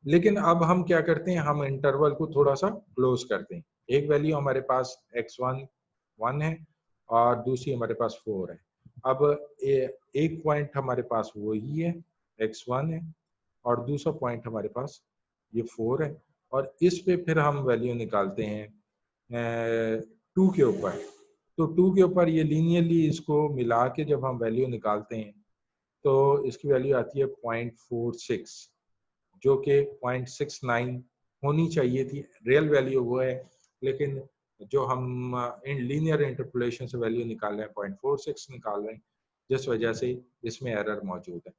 S1: लेकिन अब हम क्या करते हैं, हम इंटरवल को थोड़ा सा क्लोज करते हैं। एक वैल्यू हमारे पास x1 1 है और दूसरी हमारे पास 4 है। अब एक पॉइंट हमारे पास वो ही है x1 है और दूसरा पॉइंट हमारे पास ये 4 है, और इस पे फिर हम वैल्यू निकालते हैं 2 के ऊपर। तो 2 के ऊपर ये लीनियरली इसको मिला के जब हम वैल्यू निकालते हैं तो इसकी वैल्यू आती है 0.46, जो कि 0.69 होनी चाहिए थी, रियल वैल्यू वो है, लेकिन जो हम इन लीनियर इंटरपोलेशन से वैल्यू निकाल रहे हैं 0.46 निकाल रहे हैं, जिस वजह से इसमें एरर मौजूद है।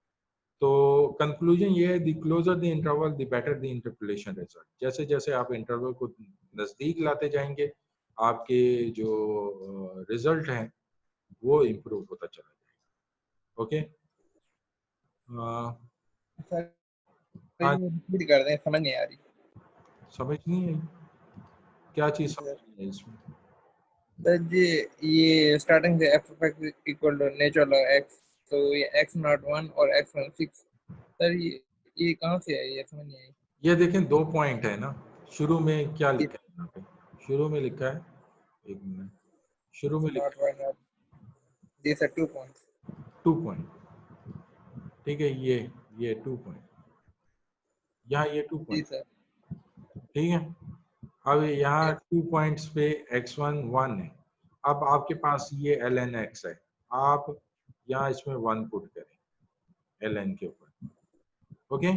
S1: तो कंक्लूजन ये है, the closer the interval the better the interpolation result. जैसे जैसे आप इंटरवल को नजदीक लाते जाएंगे, आपके जो रिजल्ट हैं वो इम्प्रूव होता चला जाएगा। ओके,
S2: सर
S1: हाँ,
S2: रिपीट कर दें, समझ नहीं आ रही।
S1: समझ नहीं आई क्या चीज समझ नहीं आई इसमें?
S2: सर जी, ये स्टार्टिंग से f of x equal to natural x, तो ये x नॉट 1 और x नॉट 6, सर ये कहाँ से है, ये समझ नहीं आई।
S1: ये देखें 2 पॉइंट है ना, शुरू में क्या लिखा है यहाँ पे? शुरू में लिखा है, एक मिनट, शुरू में
S2: नॉट
S1: लिखा
S2: 1 नॉट, these are 2 points.
S1: है 2 पॉइंट, ठीक है, ये 2 पॉइंट, यहाँ ये 2
S2: जी
S1: पॉइंट,
S2: सर।
S1: ठीक है। अब यहाँ
S2: Yes.
S1: 2 पॉइंट्स पे x1 1 है। अब आपके पास ये ln x है, आप यहाँ इसमें 1 पुट करें ln के ऊपर। ओके,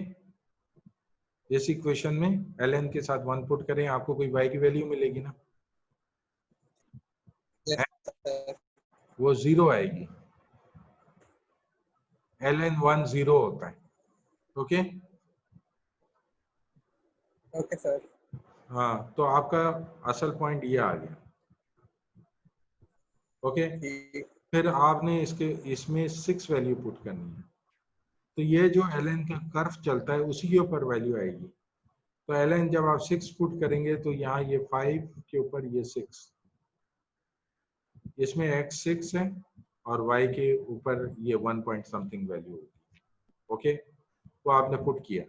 S1: इस इक्वेशन में ln के साथ 1 पुट करें, आपको कोई y की वैल्यू मिलेगी ना,
S2: Yes, sir.
S1: वो 0 आएगी। ln 1 0 होता है। Okay,
S2: Okay, sir.
S1: हाँ, तो आपका असल पॉइंट ये आ गया। ओके,
S2: ठीक।
S1: फिर आपने इसमें 6 वैल्यू पुट करनी है, तो ये जो ln का कर्व चलता है उसी के ऊपर वैल्यू आएगी। तो ln जब आप 6 पुट करेंगे तो यहाँ ये 5 के ऊपर ये 6, इसमें x 6 है और y के ऊपर ये 1 पॉइंट समथिंग वैल्यू होगी। ओके, तो आपने पुट किया।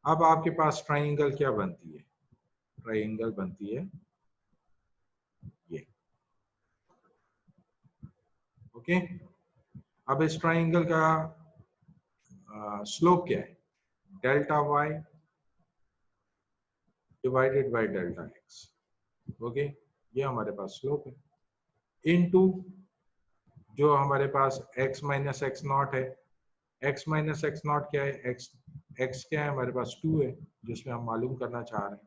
S1: अब आपके पास ट्राइंगल क्या बनती है? ट्राइंगल बनती है ये। ओके, अब इस ट्राइंगल का स्लोप क्या है? Delta y divided by delta x। Okay, ये हमारे पास स्लोप है, इनटू जो हमारे पास x माइनस एक्स नॉट है। x माइनस एक्स नॉट क्या है? x क्या है हमारे पास? 2 है, जिसमें हम मालूम करना चाह रहे हैं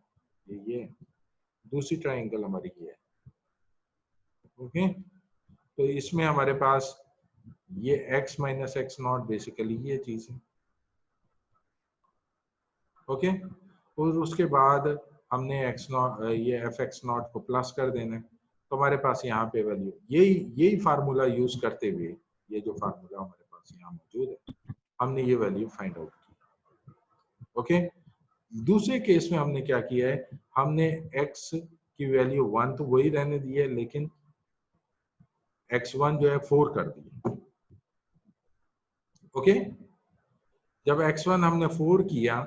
S1: ये दूसरी ट्राइंगल हमारी ये है। ओके, तो इसमें हमारे पास ये x minus x not basically ये चीज है। ओके, और उसके बाद हमने x नॉट ये एफ एक्स नॉट को प्लस कर देना है, तो हमारे पास यहाँ पे वैल्यू यही फार्मूला यूज करते हुए, ये जो फार्मूला हमारे पास यहाँ मौजूद है, हमने ये वैल्यू फाइंड आउट की। ओके, दूसरे केस में हमने क्या किया है, हमने x की वैल्यू 1 तो वही रहने दी है, लेकिन x1 जो है 4 कर दिया। ओके, जब x1 हमने 4 किया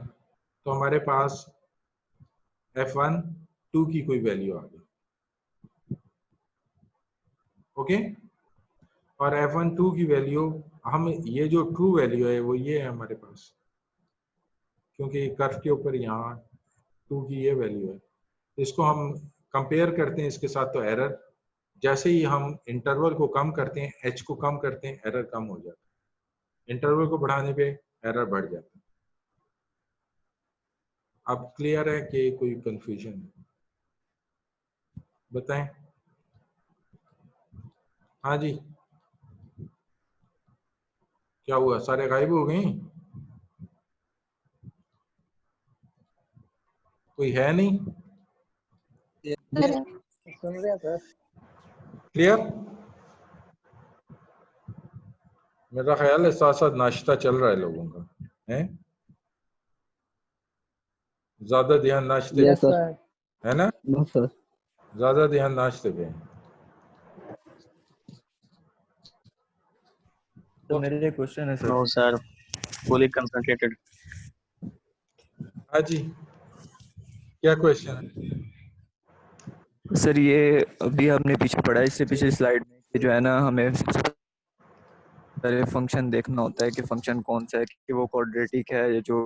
S1: तो हमारे पास f1 2 की कोई वैल्यू आ गई। ओके, और f1 2 की वैल्यू, हम ये जो ट्रू वैल्यू है वो ये है हमारे पास, क्योंकि कर्व के ऊपर यहाँ 2 की ये वैल्यू है। इसको हम कंपेयर करते हैं इसके साथ, तो एरर, जैसे ही हम इंटरवल को कम करते हैं, h को कम करते हैं, एरर कम हो जाता है। इंटरवल को बढ़ाने पे एरर बढ़ जाता है। अब क्लियर है कि कोई कंफ्यूजन है? बताएं। हाँ जी, क्या हुआ, सारे गायब हो गए? कोई है नहीं?
S2: सुन रहे हैं सर।
S1: क्लियर? मेरा ख्याल है साथ साथ नाश्ता चल रहा है लोगों का, है? ज्यादा ध्यान नाश्ते
S8: यस
S1: पे
S8: सर।
S1: है ना?
S8: No sir.
S1: ज्यादा ध्यान नाश्ते पे है।
S9: तो मेरे लिए क्वेश्चन है sir.
S10: No sir, fully concentrated.
S1: हाँ जी, क्या क्वेश्चन है?
S9: सर ये अभी हमने पीछे पढ़ा है, इससे पिछली स्लाइड में कि जो है ना, हमें सारे फंक्शन देखना होता है कि फंक्शन कौन सा है, कि वो क्वाड्रेटिक है या जो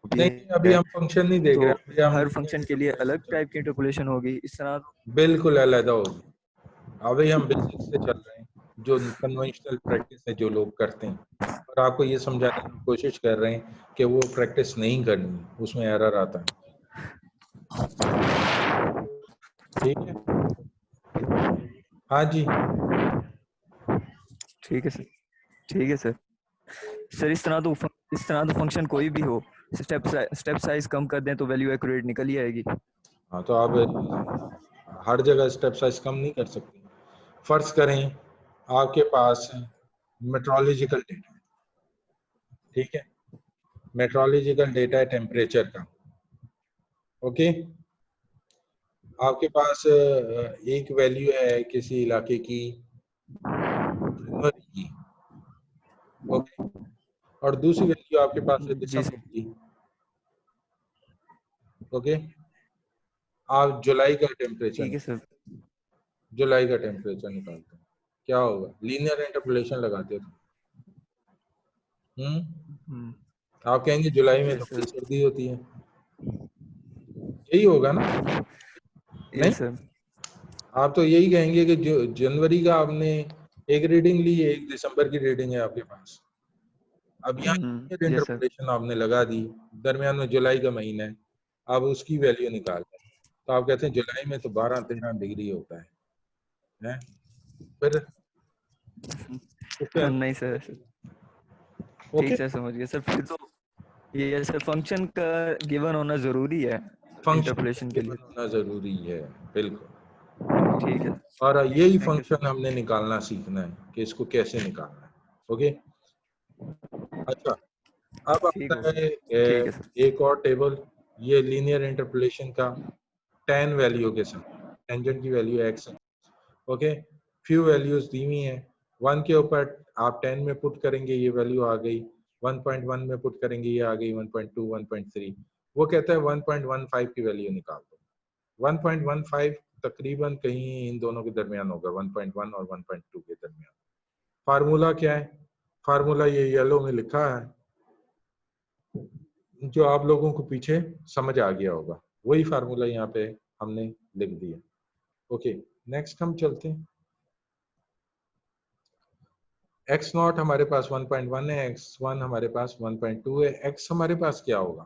S9: भी
S1: नहीं, अभी
S9: है।
S1: हम फंक्शन नहीं देख
S9: तो
S1: रहे, अभी हम
S9: हर फंक्शन के लिए अलग टाइप की इंटरपोलेशन होगी इस तरह।
S1: बिल्कुल अलग होगी। अभी हम बेसिक से चल रहे हैं, जो कन्वेंशनल प्रैक्टिस है जो लोग करते हैं, और आपको ये समझाने की कोशिश कर रहे हैं कि वो प्रैक्टिस नहीं करनी, उसमें एरर आता है। ठीक है, हाँ जी,
S9: ठीक है सर, ठीक है सर। सर इस तरह तो फंक्शन कोई भी हो, स्टेप साइज कम कर दें तो वैल्यू एक्यूरेट निकल ही आएगी।
S1: हाँ, तो आप हर जगह स्टेप साइज कम नहीं कर सकते। फर्ज करें आपके पास मेट्रोलॉजिकल डेटा, ठीक है, मेट्रोलॉजिकल डेटा है टेम्परेचर का। ओके, आपके पास एक वैल्यू है किसी इलाके की जनवरी की, ओके, और दूसरी वैल्यू आपके पास है
S9: जी
S1: दिसंबर
S9: सर।
S1: की। ओके, आप जुलाई का टेम्परेचर
S9: ठीक है सर।
S1: जुलाई का टेम्परेचर निकालते हैं, क्या होगा? लीनियर इंटरपोलेशन लगाते हो। आप कहेंगे जुलाई में तो बड़ी सर्दी होती है, यही होगा ना? नहीं,
S9: सर।
S1: आप तो यही कहेंगे कि जो जनवरी का आपने एक रीडिंग ली है, एक दिसंबर की रीडिंग है आपके पास। अब यहाँ इंटरपोलेशन आपने लगा दी, दरमियान में जुलाई का महीना है, आप उसकी वैल्यू निकाल लें, तो आप कहते हैं जुलाई में तो 12-13 डिग्री होता है, हैं? फिर
S9: नहीं सर, ठीक सर, समझ गया सर। फिर तो ये सर फंक्शन का गिवन होना जरूरी है इंटरपोलेशन के लिए।
S1: होना जरूरी है, बिल्कुल
S9: ठीक है।
S1: और यही फंक्शन हमने निकालना सीखना है कि इसको कैसे निकालना है। ओके, अच्छा, अब आता है एक और टेबल, ये लीनियर इंटरपोलेशन का tan वैल्यू के साथ, टेंजेंट की वैल्यू x है। ओके, फ्यू वैल्यूज दी हुई हैं, 1 के ऊपर आप 10 में पुट करेंगे ये वैल्यू आ गई, 1.1 में पुट करेंगे ये आ गई 1.2, 1.3। वो कहता है 1.15 की वैल्यू निकाल दो। 1.15 तकरीबन कहीं इन दोनों के दरमियान होगा, 1.1 और 1.2 के दरमियान। फार्मूला क्या है? फार्मूला ये येलो में लिखा है, जो आप लोगों को पीछे समझ आ गया होगा, वही फार्मूला यहाँ पे हमने लिख दिया। ओके, नेक्स्ट हम चलते हैं। x नॉट हमारे पास 1.1 है, x1 हमारे पास 1.2 है, x हमारे पास क्या होगा?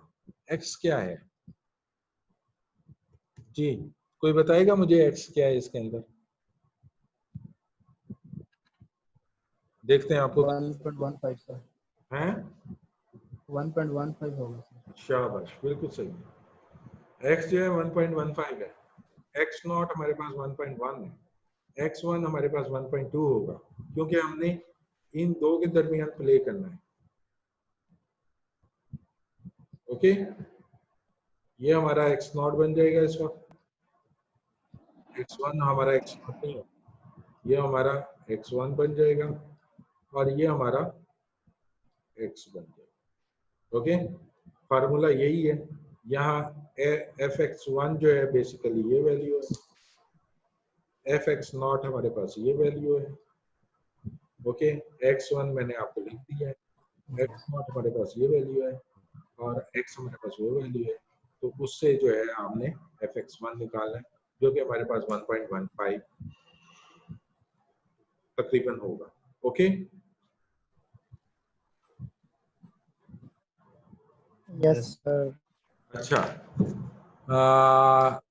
S1: x क्या है जी? कोई बताएगा मुझे x क्या है इसके अंदर? देखते हैं आपको
S8: 1.15 सर,
S1: हैं।
S8: 1.15 होगा सर।
S1: शाबाश, बिल्कुल सही है। x जो है 1.15 है, x नॉट हमारे पास 1.1 है, x1 हमारे पास 1.2 होगा, क्योंकि हमने इन दो के दरमियान प्ले करना है। ओके, ये हमारा x नॉट बन जाएगा इस वक्त, x1 हमारा x नॉट नहीं है, ये हमारा x1 बन जाएगा और ये हमारा x बन जाएगा। ओके, फार्मूला यही है। यहाँ fx1 जो है बेसिकली ये वैल्यू है, fx नॉट हमारे पास ये वैल्यू है। ओके, x1 मैंने आपको लिख दिया है, x नॉट हमारे पास ये वैल्यू है और x हमारे पास वो वैल्यू है। तो उससे जो है आपने fx1 निकालना है, जो कि हमारे पास 1.15 तकरीबन होगा। Okay,
S8: yes sir.
S1: अच्छा,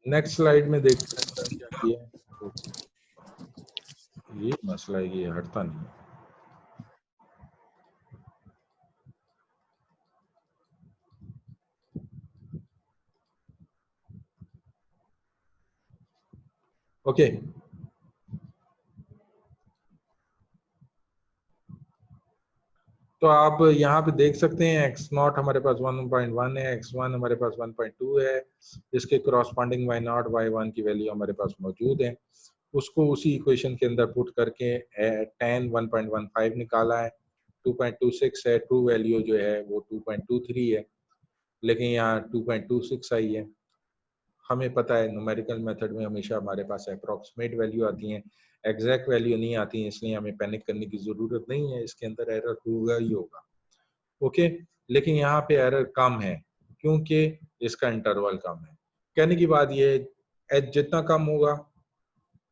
S1: नेक्स्ट स्लाइड में देखते हैं क्या किया है। ये मसला है, ये हटता नहीं है। ओके, तो आप यहाँ पे देख सकते हैं x नॉट हमारे पास 1.1 है, x1 हमारे पास 1.2 है, इसके करस्पॉन्डिंग y नॉट y1 की वैल्यू हमारे पास मौजूद है। उसको उसी इक्वेशन के अंदर पुट करके tan 1.15 निकाला है, 2.26 है, ट्रू वैल्यू जो है वो 2.23 है, लेकिन यहाँ 2.26 आई है। हमें पता है न्यूमेरिकल मेथड में हमेशा हमारे पास अप्रॉक्सीमेट वैल्यू आती हैं, एग्जैक्ट वैल्यू नहीं आती है, इसलिए हमें पैनिक करने की जरूरत नहीं है, इसके अंदर एरर होगा ही होगा। ओके, लेकिन यहाँ पे एरर कम है क्योंकि इसका इंटरवल कम है। कहने की बात ये, एच जितना कम होगा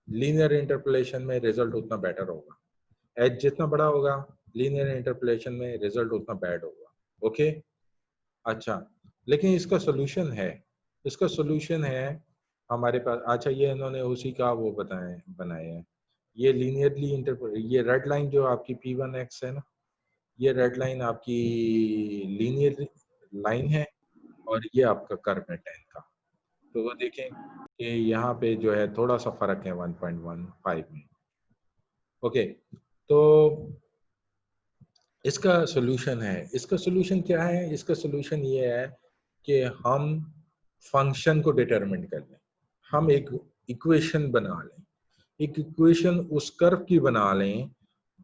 S1: लीनियर इंटरपोलेशन में रिजल्ट उतना बेटर होगा, एच जितना बड़ा होगा लीनियर इंटरपोलेशन में रिजल्ट उतना बैड होगा। ओके, अच्छा, लेकिन इसका सोल्यूशन है, इसका सोल्यूशन है हमारे पास। अच्छा, ये इन्होंने उसी का वो बनाए हैं, ये लीनियरली ये रेड लाइन जो आपकी P1x है ना, ये रेड लाइन आपकी लीनियर लाइन है और ये आपका कर्व है tan का। तो वो देखें कि यहाँ पे जो है थोड़ा सा फर्क है 1.15 में। ओके, तो इसका सोल्यूशन है, इसका सोल्यूशन क्या है? इसका सोल्यूशन ये है कि हम फंक्शन को डिटरमिन कर लें, हम एक इक्वेशन बना लें, एक इक्वेशन उस कर्व की बना लें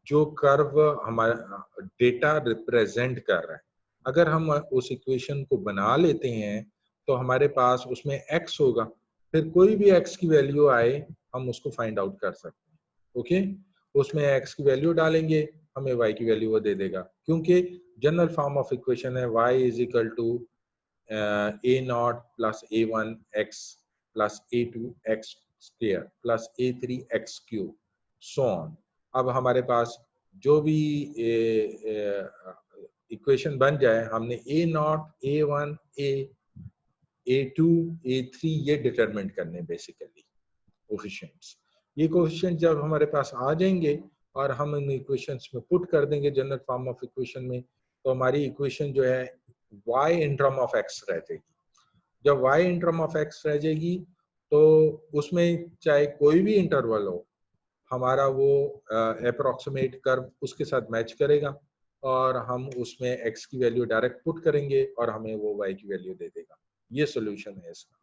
S1: जो कर्व हमारा डेटा रिप्रेजेंट कर रहा है। अगर हम उस इक्वेशन को बना लेते हैं तो हमारे पास उसमें x होगा, फिर कोई भी x की वैल्यू आए हम उसको फाइंड आउट कर सकते हैं। ओके, उसमें x की वैल्यू डालेंगे, हमें y की वैल्यू वो दे देगा, क्योंकि जनरल फॉर्म ऑफ इक्वेशन है y is equal to a0 plus a1 x plus a2 x square plus a3 x cube so on. अब हमारे पास जो भी इक्वेशन बन जाए, हमने a0 a1 a2 a3 ये डिटरमिनेट करने बेसिकली कोफिशिएंट्स। ये कोफिशिएंट जब हमारे पास आ जाएंगे और हम इन इक्वेशंस में पुट कर देंगे जनरल फॉर्म ऑफ इक्वेशन में, तो हमारी इक्वेशन जो है y in term of x रह जाएगी। जब y in term of x रह जाएगी तो उसमें चाहे कोई भी इंटरवल हो, हमारा वो अप्रोक्सीमेट कर्व उसके साथ मैच करेगा और हम उसमें x की वैल्यू डायरेक्ट पुट करेंगे और हमें वो y की वैल्यू दे देगा। ये सोल्यूशन है इसका।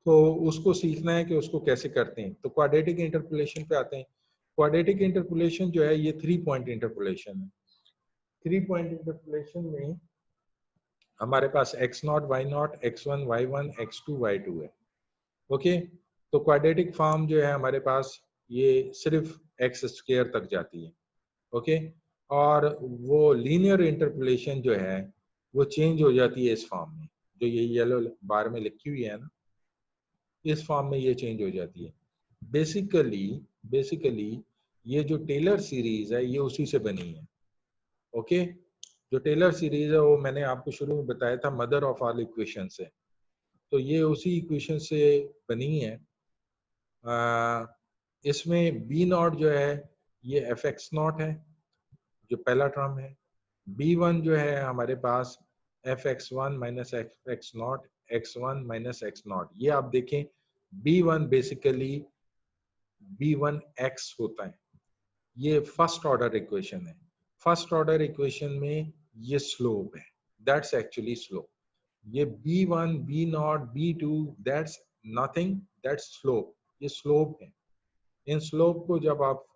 S1: तो उसको सीखना है कि उसको कैसे करते हैं। तो क्वाड्रेटिक इंटरपोलेशन पे आते हैं। क्वाड्रेटिक इंटरपोलेशन जो है ये 3 पॉइंट इंटरपोलेशन है। 3 पॉइंट इंटरपोलेशन में हमारे पास x0 y0 x1 y1 x2 y2 है। ओके, तो क्वाड्रेटिक फॉर्म जो है हमारे पास ये सिर्फ x स्क्वायर तक जाती है। ओके, और वो लीनियर इंटरपोलेशन जो है वो चेंज हो जाती है इस फॉर्म में, जो ये येलो बार में लिखी हुई है ना, इस फॉर्म में ये चेंज हो जाती है। बेसिकली ये जो टेलर सीरीज है ये उसी से बनी है। ओके, जो टेलर सीरीज है वो मैंने आपको शुरू में बताया था मदर ऑफ ऑल इक्वेशन से, तो ये उसी इक्वेशन से बनी है। इसमें b नॉट जो है ये fx नॉट है जो पहला टर्म है। b1 जो है हमारे पास fx1 minus x not x1 minus x not. ये आप देखें b1 बेसिकली b1x होता है। ये फर्स्ट ऑर्डर इक्वेशन है। फर्स्ट ऑर्डर इक्वेशन में ये स्लोप है, दैट्स एक्चुअली स्लोप। ये b1 b0 b2 that's nothing, that's slope. ये स्लोप है। इन स्लोप को जब आप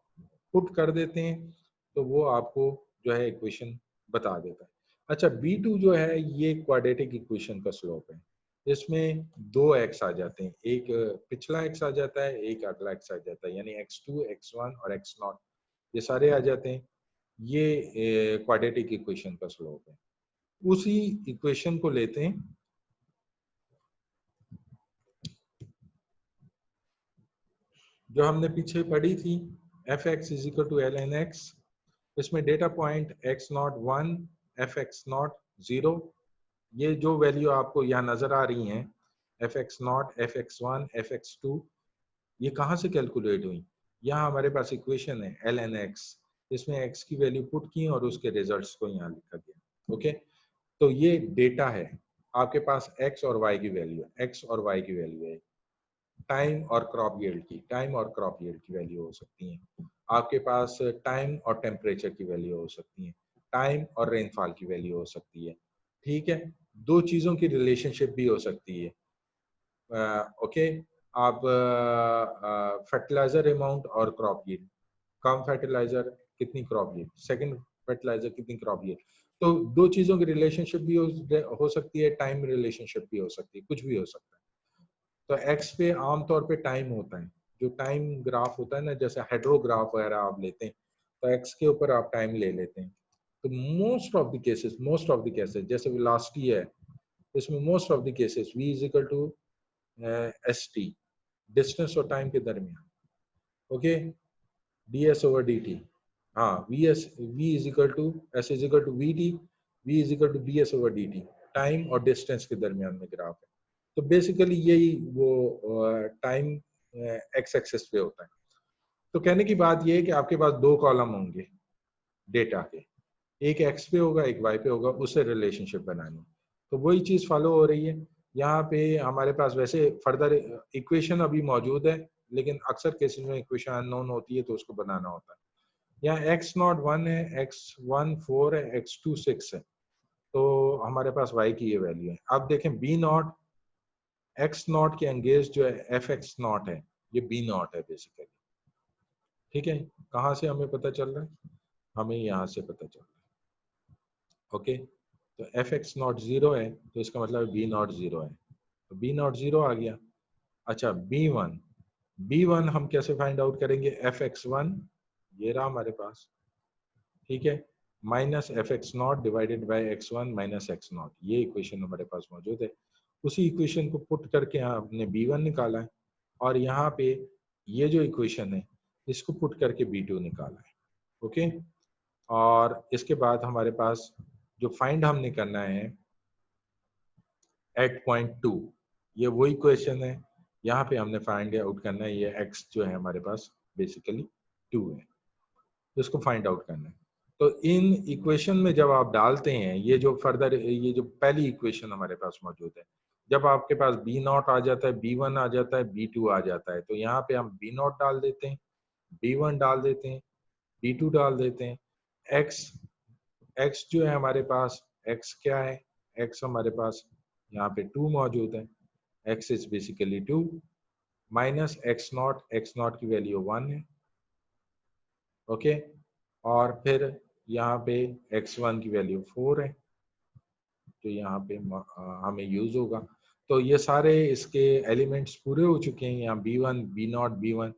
S1: पुट कर देते हैं तो वो आपको जो है इक्वेशन बता देता है। अच्छा, b2 जो है ये क्वाड्रेटिक इक्वेशन का स्लोप है। इसमें दो x आ जाते हैं, एक पिछला x आ जाता है, एक अगला x आ जाता है, यानी x2 x1 और x0 ये सारे आ जाते हैं। ये क्वाड्रेटिक इक्वेशन का स्लोप है। उसी इक्वेशन को लेते हैं, जो हमने पीछे पढ़ी थी, fx is equal to ln x। इसमें डेटा पॉइंट x0 1 fx0 0। ये जो वैल्यू आपको यहाँ नजर आ रही हैं fx0 fx1 fx2 ये कहाँ से कैलकुलेट हुई? यहाँ हमारे पास इक्वेशन है ln x, इसमें x की वैल्यू पुट की और उसके रिजल्ट्स को यहाँ लिखा गया। ओके, तो ये डेटा है। आपके पास x और y की वैल्यू है, x और y की वैल्यू है। टाइम और क्रॉप यील्ड की, टाइम और क्रॉप यील्ड की वैल्यू हो सकती है। आपके पास टाइम और टेम्परेचर की वैल्यू हो सकती है, टाइम और रेनफॉल की वैल्यू हो सकती है। ठीक है, दो चीजों की रिलेशनशिप भी हो सकती है। ओके, आप फर्टिलाइजर अमाउंट और क्रॉप यील्ड, कम फर्टिलाइजर कितनी क्रॉप यील्ड, सेकंड फर्टिलाइजर कितनी क्रॉप यील्ड, तो दो चीजों की रिलेशनशिप भी हो सकती है, टाइम रिलेशनशिप भी हो सकती है, कुछ भी हो सकता है। तो एक्स पे आमतौर पे टाइम होता है, जो टाइम ग्राफ होता है ना, जैसे हाइड्रोग्राफ वगैरह आप लेते हैं तो एक्स के ऊपर आप टाइम ले लेते हैं। तो मोस्ट ऑफ द केसेस जैसे वेलोसिटी है, इसमें most of the cases v is equal to S T, distance और टाइम के दरमियान। ओके, ds ओवर dt, हाँ v is equal to s is equal to vt, v is equal to ds over dt, time और distance के दरमियान में graph है। तो बेसिकली यही वो टाइम एक्स एक्सेस पे होता है। तो कहने की बात ये है कि आपके पास दो कॉलम होंगे डेटा के, एक एक्स पे होगा एक वाई पे होगा, उससे रिलेशनशिप बनानी। तो वही चीज फॉलो हो रही है यहाँ पे। हमारे पास वैसे फर्दर इक्वेशन अभी मौजूद है, लेकिन अक्सर केसेस में इक्वेशन अननोन होती है तो उसको बनाना होता है। यहाँ x0 1 है, x1 4 है, x2 6 है, तो हमारे पास y की ये वैल्यू है। अब देखें b0 x0 के एंगेज जो है fx0 है, ये b0 है बेसिकली। ठीक है, कहाँ से हमें पता चल रहा है? हमें यहाँ से पता चल रहा है। ओके, तो fx0 0 है तो इसका मतलब b0 0 है, तो b0 0 आ गया। अच्छा, b1 हम कैसे फाइंड आउट करेंगे? fx1 ये रहा हमारे पास, ठीक है, minus fx0 divided by x1 minus x0, ये इक्वेशन हमारे पास मौजूद है। उसी इक्वेशन को पुट करके आपने b1 निकाला है, और यहाँ पे ये जो इक्वेशन है इसको पुट करके b2 निकाला है। ओके, और इसके बाद हमारे पास जो फाइंड हमने करना है एट पॉइंट 2, ये वही क्वेश्चन है। यहाँ पे हमने फाइंड आउट करना है, ये x जो है हमारे पास बेसिकली 2 है, इसको फाइंड आउट करना है। तो इन इक्वेशन में जब आप डालते हैं, ये जो फर्दर ये जो पहली इक्वेशन हमारे पास मौजूद है, जब आपके पास b0 आ जाता है, b1 आ जाता है, b2 आ जाता है, तो यहाँ पे हम b0 डाल देते हैं, b1 डाल देते हैं, b2 डाल देते हैं। x जो है हमारे पास, x क्या है? x हमारे पास यहाँ पे 2 मौजूद है, x is basically 2 minus x0 की वैल्यू 1 है। ओके, और फिर यहाँ पे x1 की वैल्यू 4 है, तो यहाँ पे हमें यूज होगा। तो ये सारे इसके एलिमेंट्स पूरे हो चुके हैं। यहाँ b1 b0 b1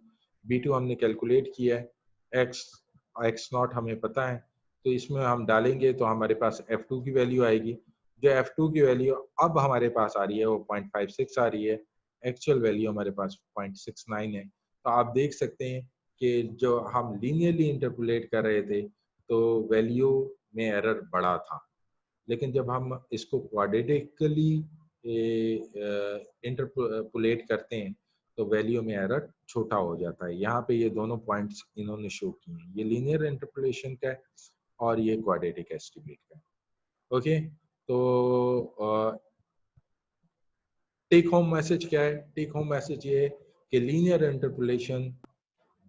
S1: b2 हमने कैलकुलेट किया है, x0 हमें पता है, तो इसमें हम डालेंगे तो हमारे पास f2 की वैल्यू आएगी। जो f2 की वैल्यू अब हमारे पास आ रही है वो 0.56 आ रही है, एक्चुअल वैल्यू हमारे पास 0.69 है। तो आप देख सकते हैं कि जो हम लीनियरली इंटरपोलेट कर रहे थे तो वैल्यू में एरर बड़ा था, लेकिन जब हम इसको क्वाड्रेटिकली इंटरपोलेट करते हैं तो वैल्यू में एरर छोटा हो जाता है। यहाँ पे ये दोनों पॉइंट्स इन्होंने शो किए हैं, ये लीनियर इंटरपोलेशन का है और ये क्वाड्रेटिक एस्टिमेट का। ओके, तो टेक होम मैसेज क्या है? टेक होम मैसेज ये है कि लीनियर इंटरपोलेशन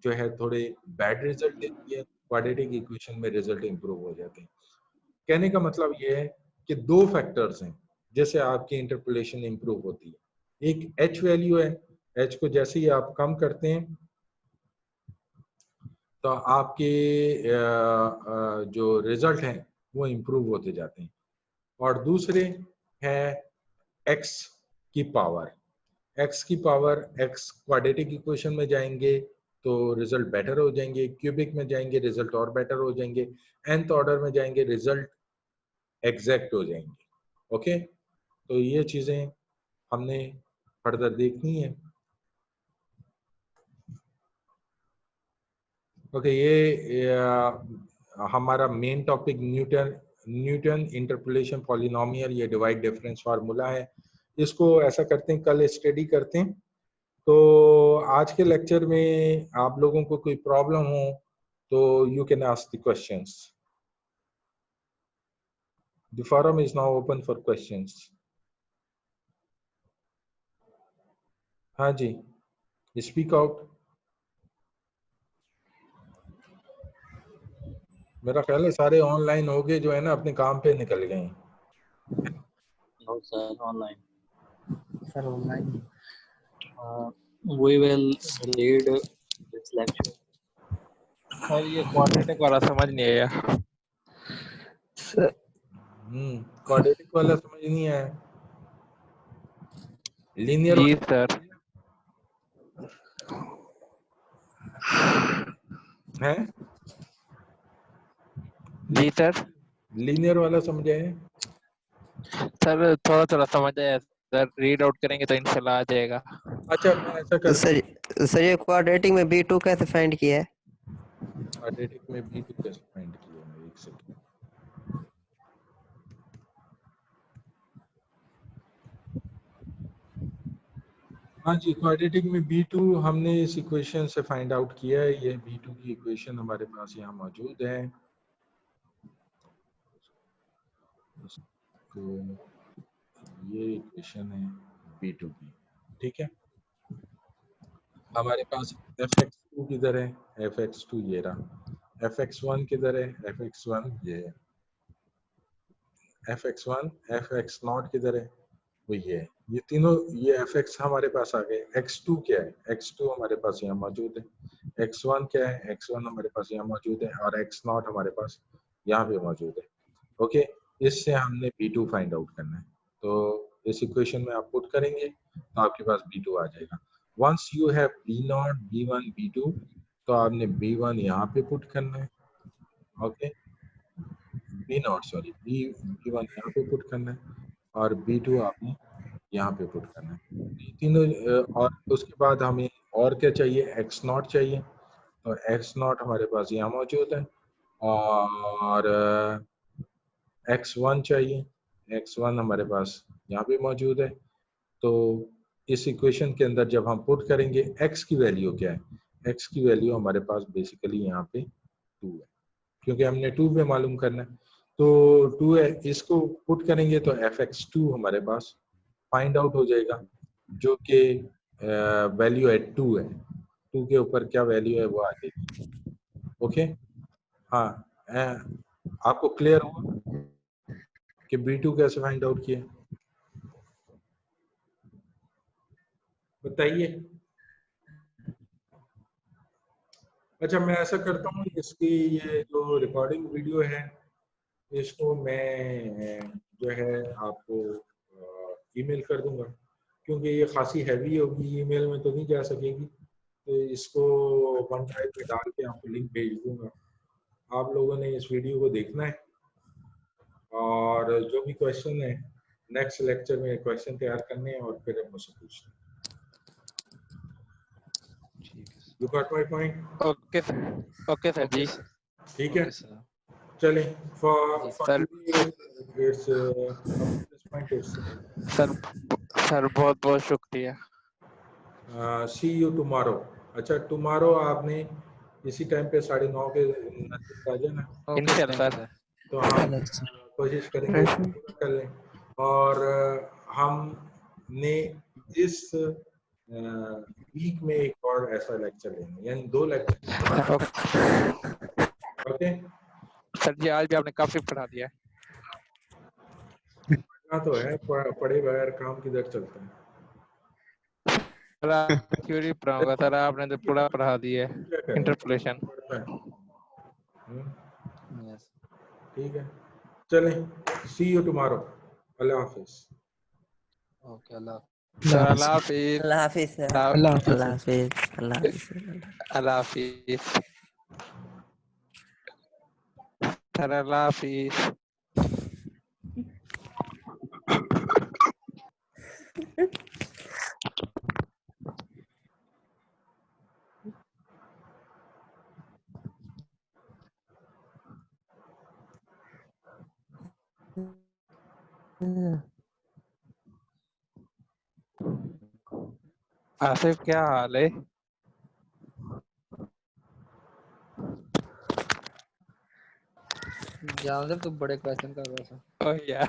S1: जो है थोड़े बैड रिजल्ट देती है, क्वाड्रेटिक इक्वेशन में रिजल्ट इंप्रूव हो जाते हैं। कहने का मतलब ये है कि दो फैक्टर्स हैं जैसे आपकी इंटरपोलेशन इंप्रूव होती है। एक एच वैल्यू है, एच को जैसे ही आप कम करते हैं तो आपके जो रिजल्ट हैं वो इंप्रूव होते जाते हैं। और दूसरे है एक्स की पावर। एक्स की पावर, एक्स क्वाड्रेटिक इक्वेशन में जाएंगे तो रिजल्ट बेटर हो जाएंगे, क्यूबिक में जाएंगे रिजल्ट और बेटर हो जाएंगे, nth ऑर्डर में जाएंगे रिजल्ट एग्जैक्ट हो जाएंगे। ओके, तो ये चीजें हमने फर्दर देखनी है। ओके, ये हमारा main topic Newton interpolation polynomial, ये डिवाइड डिफरेंस फार्मूला है। इसको ऐसा करते हैं, कल स्टडी करते हैं। तो आज के लेक्चर में आप लोगों को कोई प्रॉब्लम हो तो you can ask the questions. The forum is now open for questions. हाँ जी, स्पीक आउट। मेरा ख्याल है सारे ऑनलाइन हो गए जो है ना, अपने काम पे निकल गए हैं।
S10: No, sir, online.
S8: Sir, online.
S10: We will read this lecture.
S2: Sir ये क्वाड्रेटिक वाला समझ नहीं आया।
S1: क्वाड्रेटिक वाला समझ नहीं आया। लीनियर
S2: जी सर।
S1: है
S2: जी सर।
S1: लीनियर वाला समझ आए?
S2: सर थोड़ा थोड़ा समझ आया सर, रीड आउट करेंगे तो इंशाल्लाह आ जाएगा।
S1: अच्छा, मैं ऐसा करता
S11: सर ये क्वाड्रेटिक में B2 कैसे फाइंड किया है?
S1: क्वाड्रेटिक में B2 कैसे फाइंड किया है? एक सेकंड। हाँ जी, क्वाड्रेटिक में B2 हमने इस इक्वेशन से फाइंड आउट किया है। ये B2 की इक्वेशन हमारे पास यहाँ मौजूद है। तो ये इक्वेशन है B2 की, ठीक है। हमारे पास fx2 किधर है? fx2 ये रहा। fx1 किधर है? fx1 ये है। fx1, fx0 किधर है? वो ये है। ये तीनों, ये fx हमारे पास आ गए। x2 क्या है? x2 हमारे पास यहाँ मौजूद है। x1 क्या है? x1 हमारे पास यहाँ मौजूद है और x0 हमारे पास यहाँ पे मौजूद है। ओके, इससे हमने B2 फाइंड आउट करना है। तो इस इक्वेशन में आप पुट करेंगे तो आपके पास B2 आ जाएगा। Once you have B0, B1, B2, तो आपने B1 यहाँ पे पुट करना है। ओके, B0 सॉरी, B1 यहाँ पे पुट करना है और B2 आपने यहाँ पे पुट करना है। ये तीनों और उसके बाद हमें और क्या चाहिए? x0 चाहिए। तो x0 हमारे पास यहाँ मौजूद है और x1 चाहिए। x1 हमारे पास यहाँ पे मौजूद है। तो इस इक्वेशन के अंदर जब हम पुट करेंगे, x की वैल्यू क्या है? x की वैल्यू हमारे पास बेसिकली यहाँ पे 2 है, क्योंकि हमने 2 पे मालूम करना है। तो 2 है, इसको पुट करेंगे तो fx2 हमारे पास फाइंड आउट हो जाएगा, जो कि वैल्यू है 2 है। 2 के ऊपर क्या वैल्यू है वो आ जाएगी। ओके, हाँ, आपको क्लियर हुआ कि B2 कैसे फाइंड आउट किया? बताइए। अच्छा, मैं ऐसा करता हूँ, इसकी ये जो रिकॉर्डिंग वीडियो है इसको मैं जो है आपको ईमेल कर दूंगा, क्योंकि ये खासी हैवी होगी, ईमेल में तो नहीं जा सकेगी। तो इसको वन ड्राइव पे डाल के आपको लिंक भेज दूंगा। आप लोगों ने इस वीडियो को देखना है और जो भी क्वेश्चन है नेक्स्ट लेक्चर में क्वेश्चन तैयार करने हैं और फिर मुझसे पूछना है। You got my point?
S2: Okay sir. Okay sir जी।
S1: ठीक है, चलें। For
S2: sir
S1: it's this point is
S2: sir बहुत बहुत शुक्रिया।
S1: see you tomorrow। अच्छा, tomorrow आपने इसी टाइम पे 9:30 के नजदीक आ जाना।
S10: इंशाल्लाह सर।
S1: तो हम कोशिश करेंगे पूरा कर लें। और हमने इस वीक में एक और ऐसा लेक्चर लेंगे, यानी 2 लेक्चर। ओके
S12: सर जी, आज भी आपने काफी पढ़ा दिया।
S1: पढ़ना तो है, पढ़े बगैर काम किधर चलता है।
S12: थ्योरी पढ़ाऊंगा सर, आपने तो पूरा पढ़ा दिया है इंटरपोलेशन।
S1: ठीक है, चलें, सी यू टुमारो। अल्लाह हाफिज।
S10: ओके, अल्लाह
S12: सर अल्लाह हाफिज।
S11: अल्लाह हाफिज सर।
S12: अल्लाह
S11: अल्लाह हाफिज। अल्लाह हाफिज।
S12: अल्लाह हाफिज सर। अल्लाह हाफिज। आसिफ क्या हाल है?
S10: जाओ सर, तू बड़े क्वेश्चन कर रहा था।
S12: ओह यार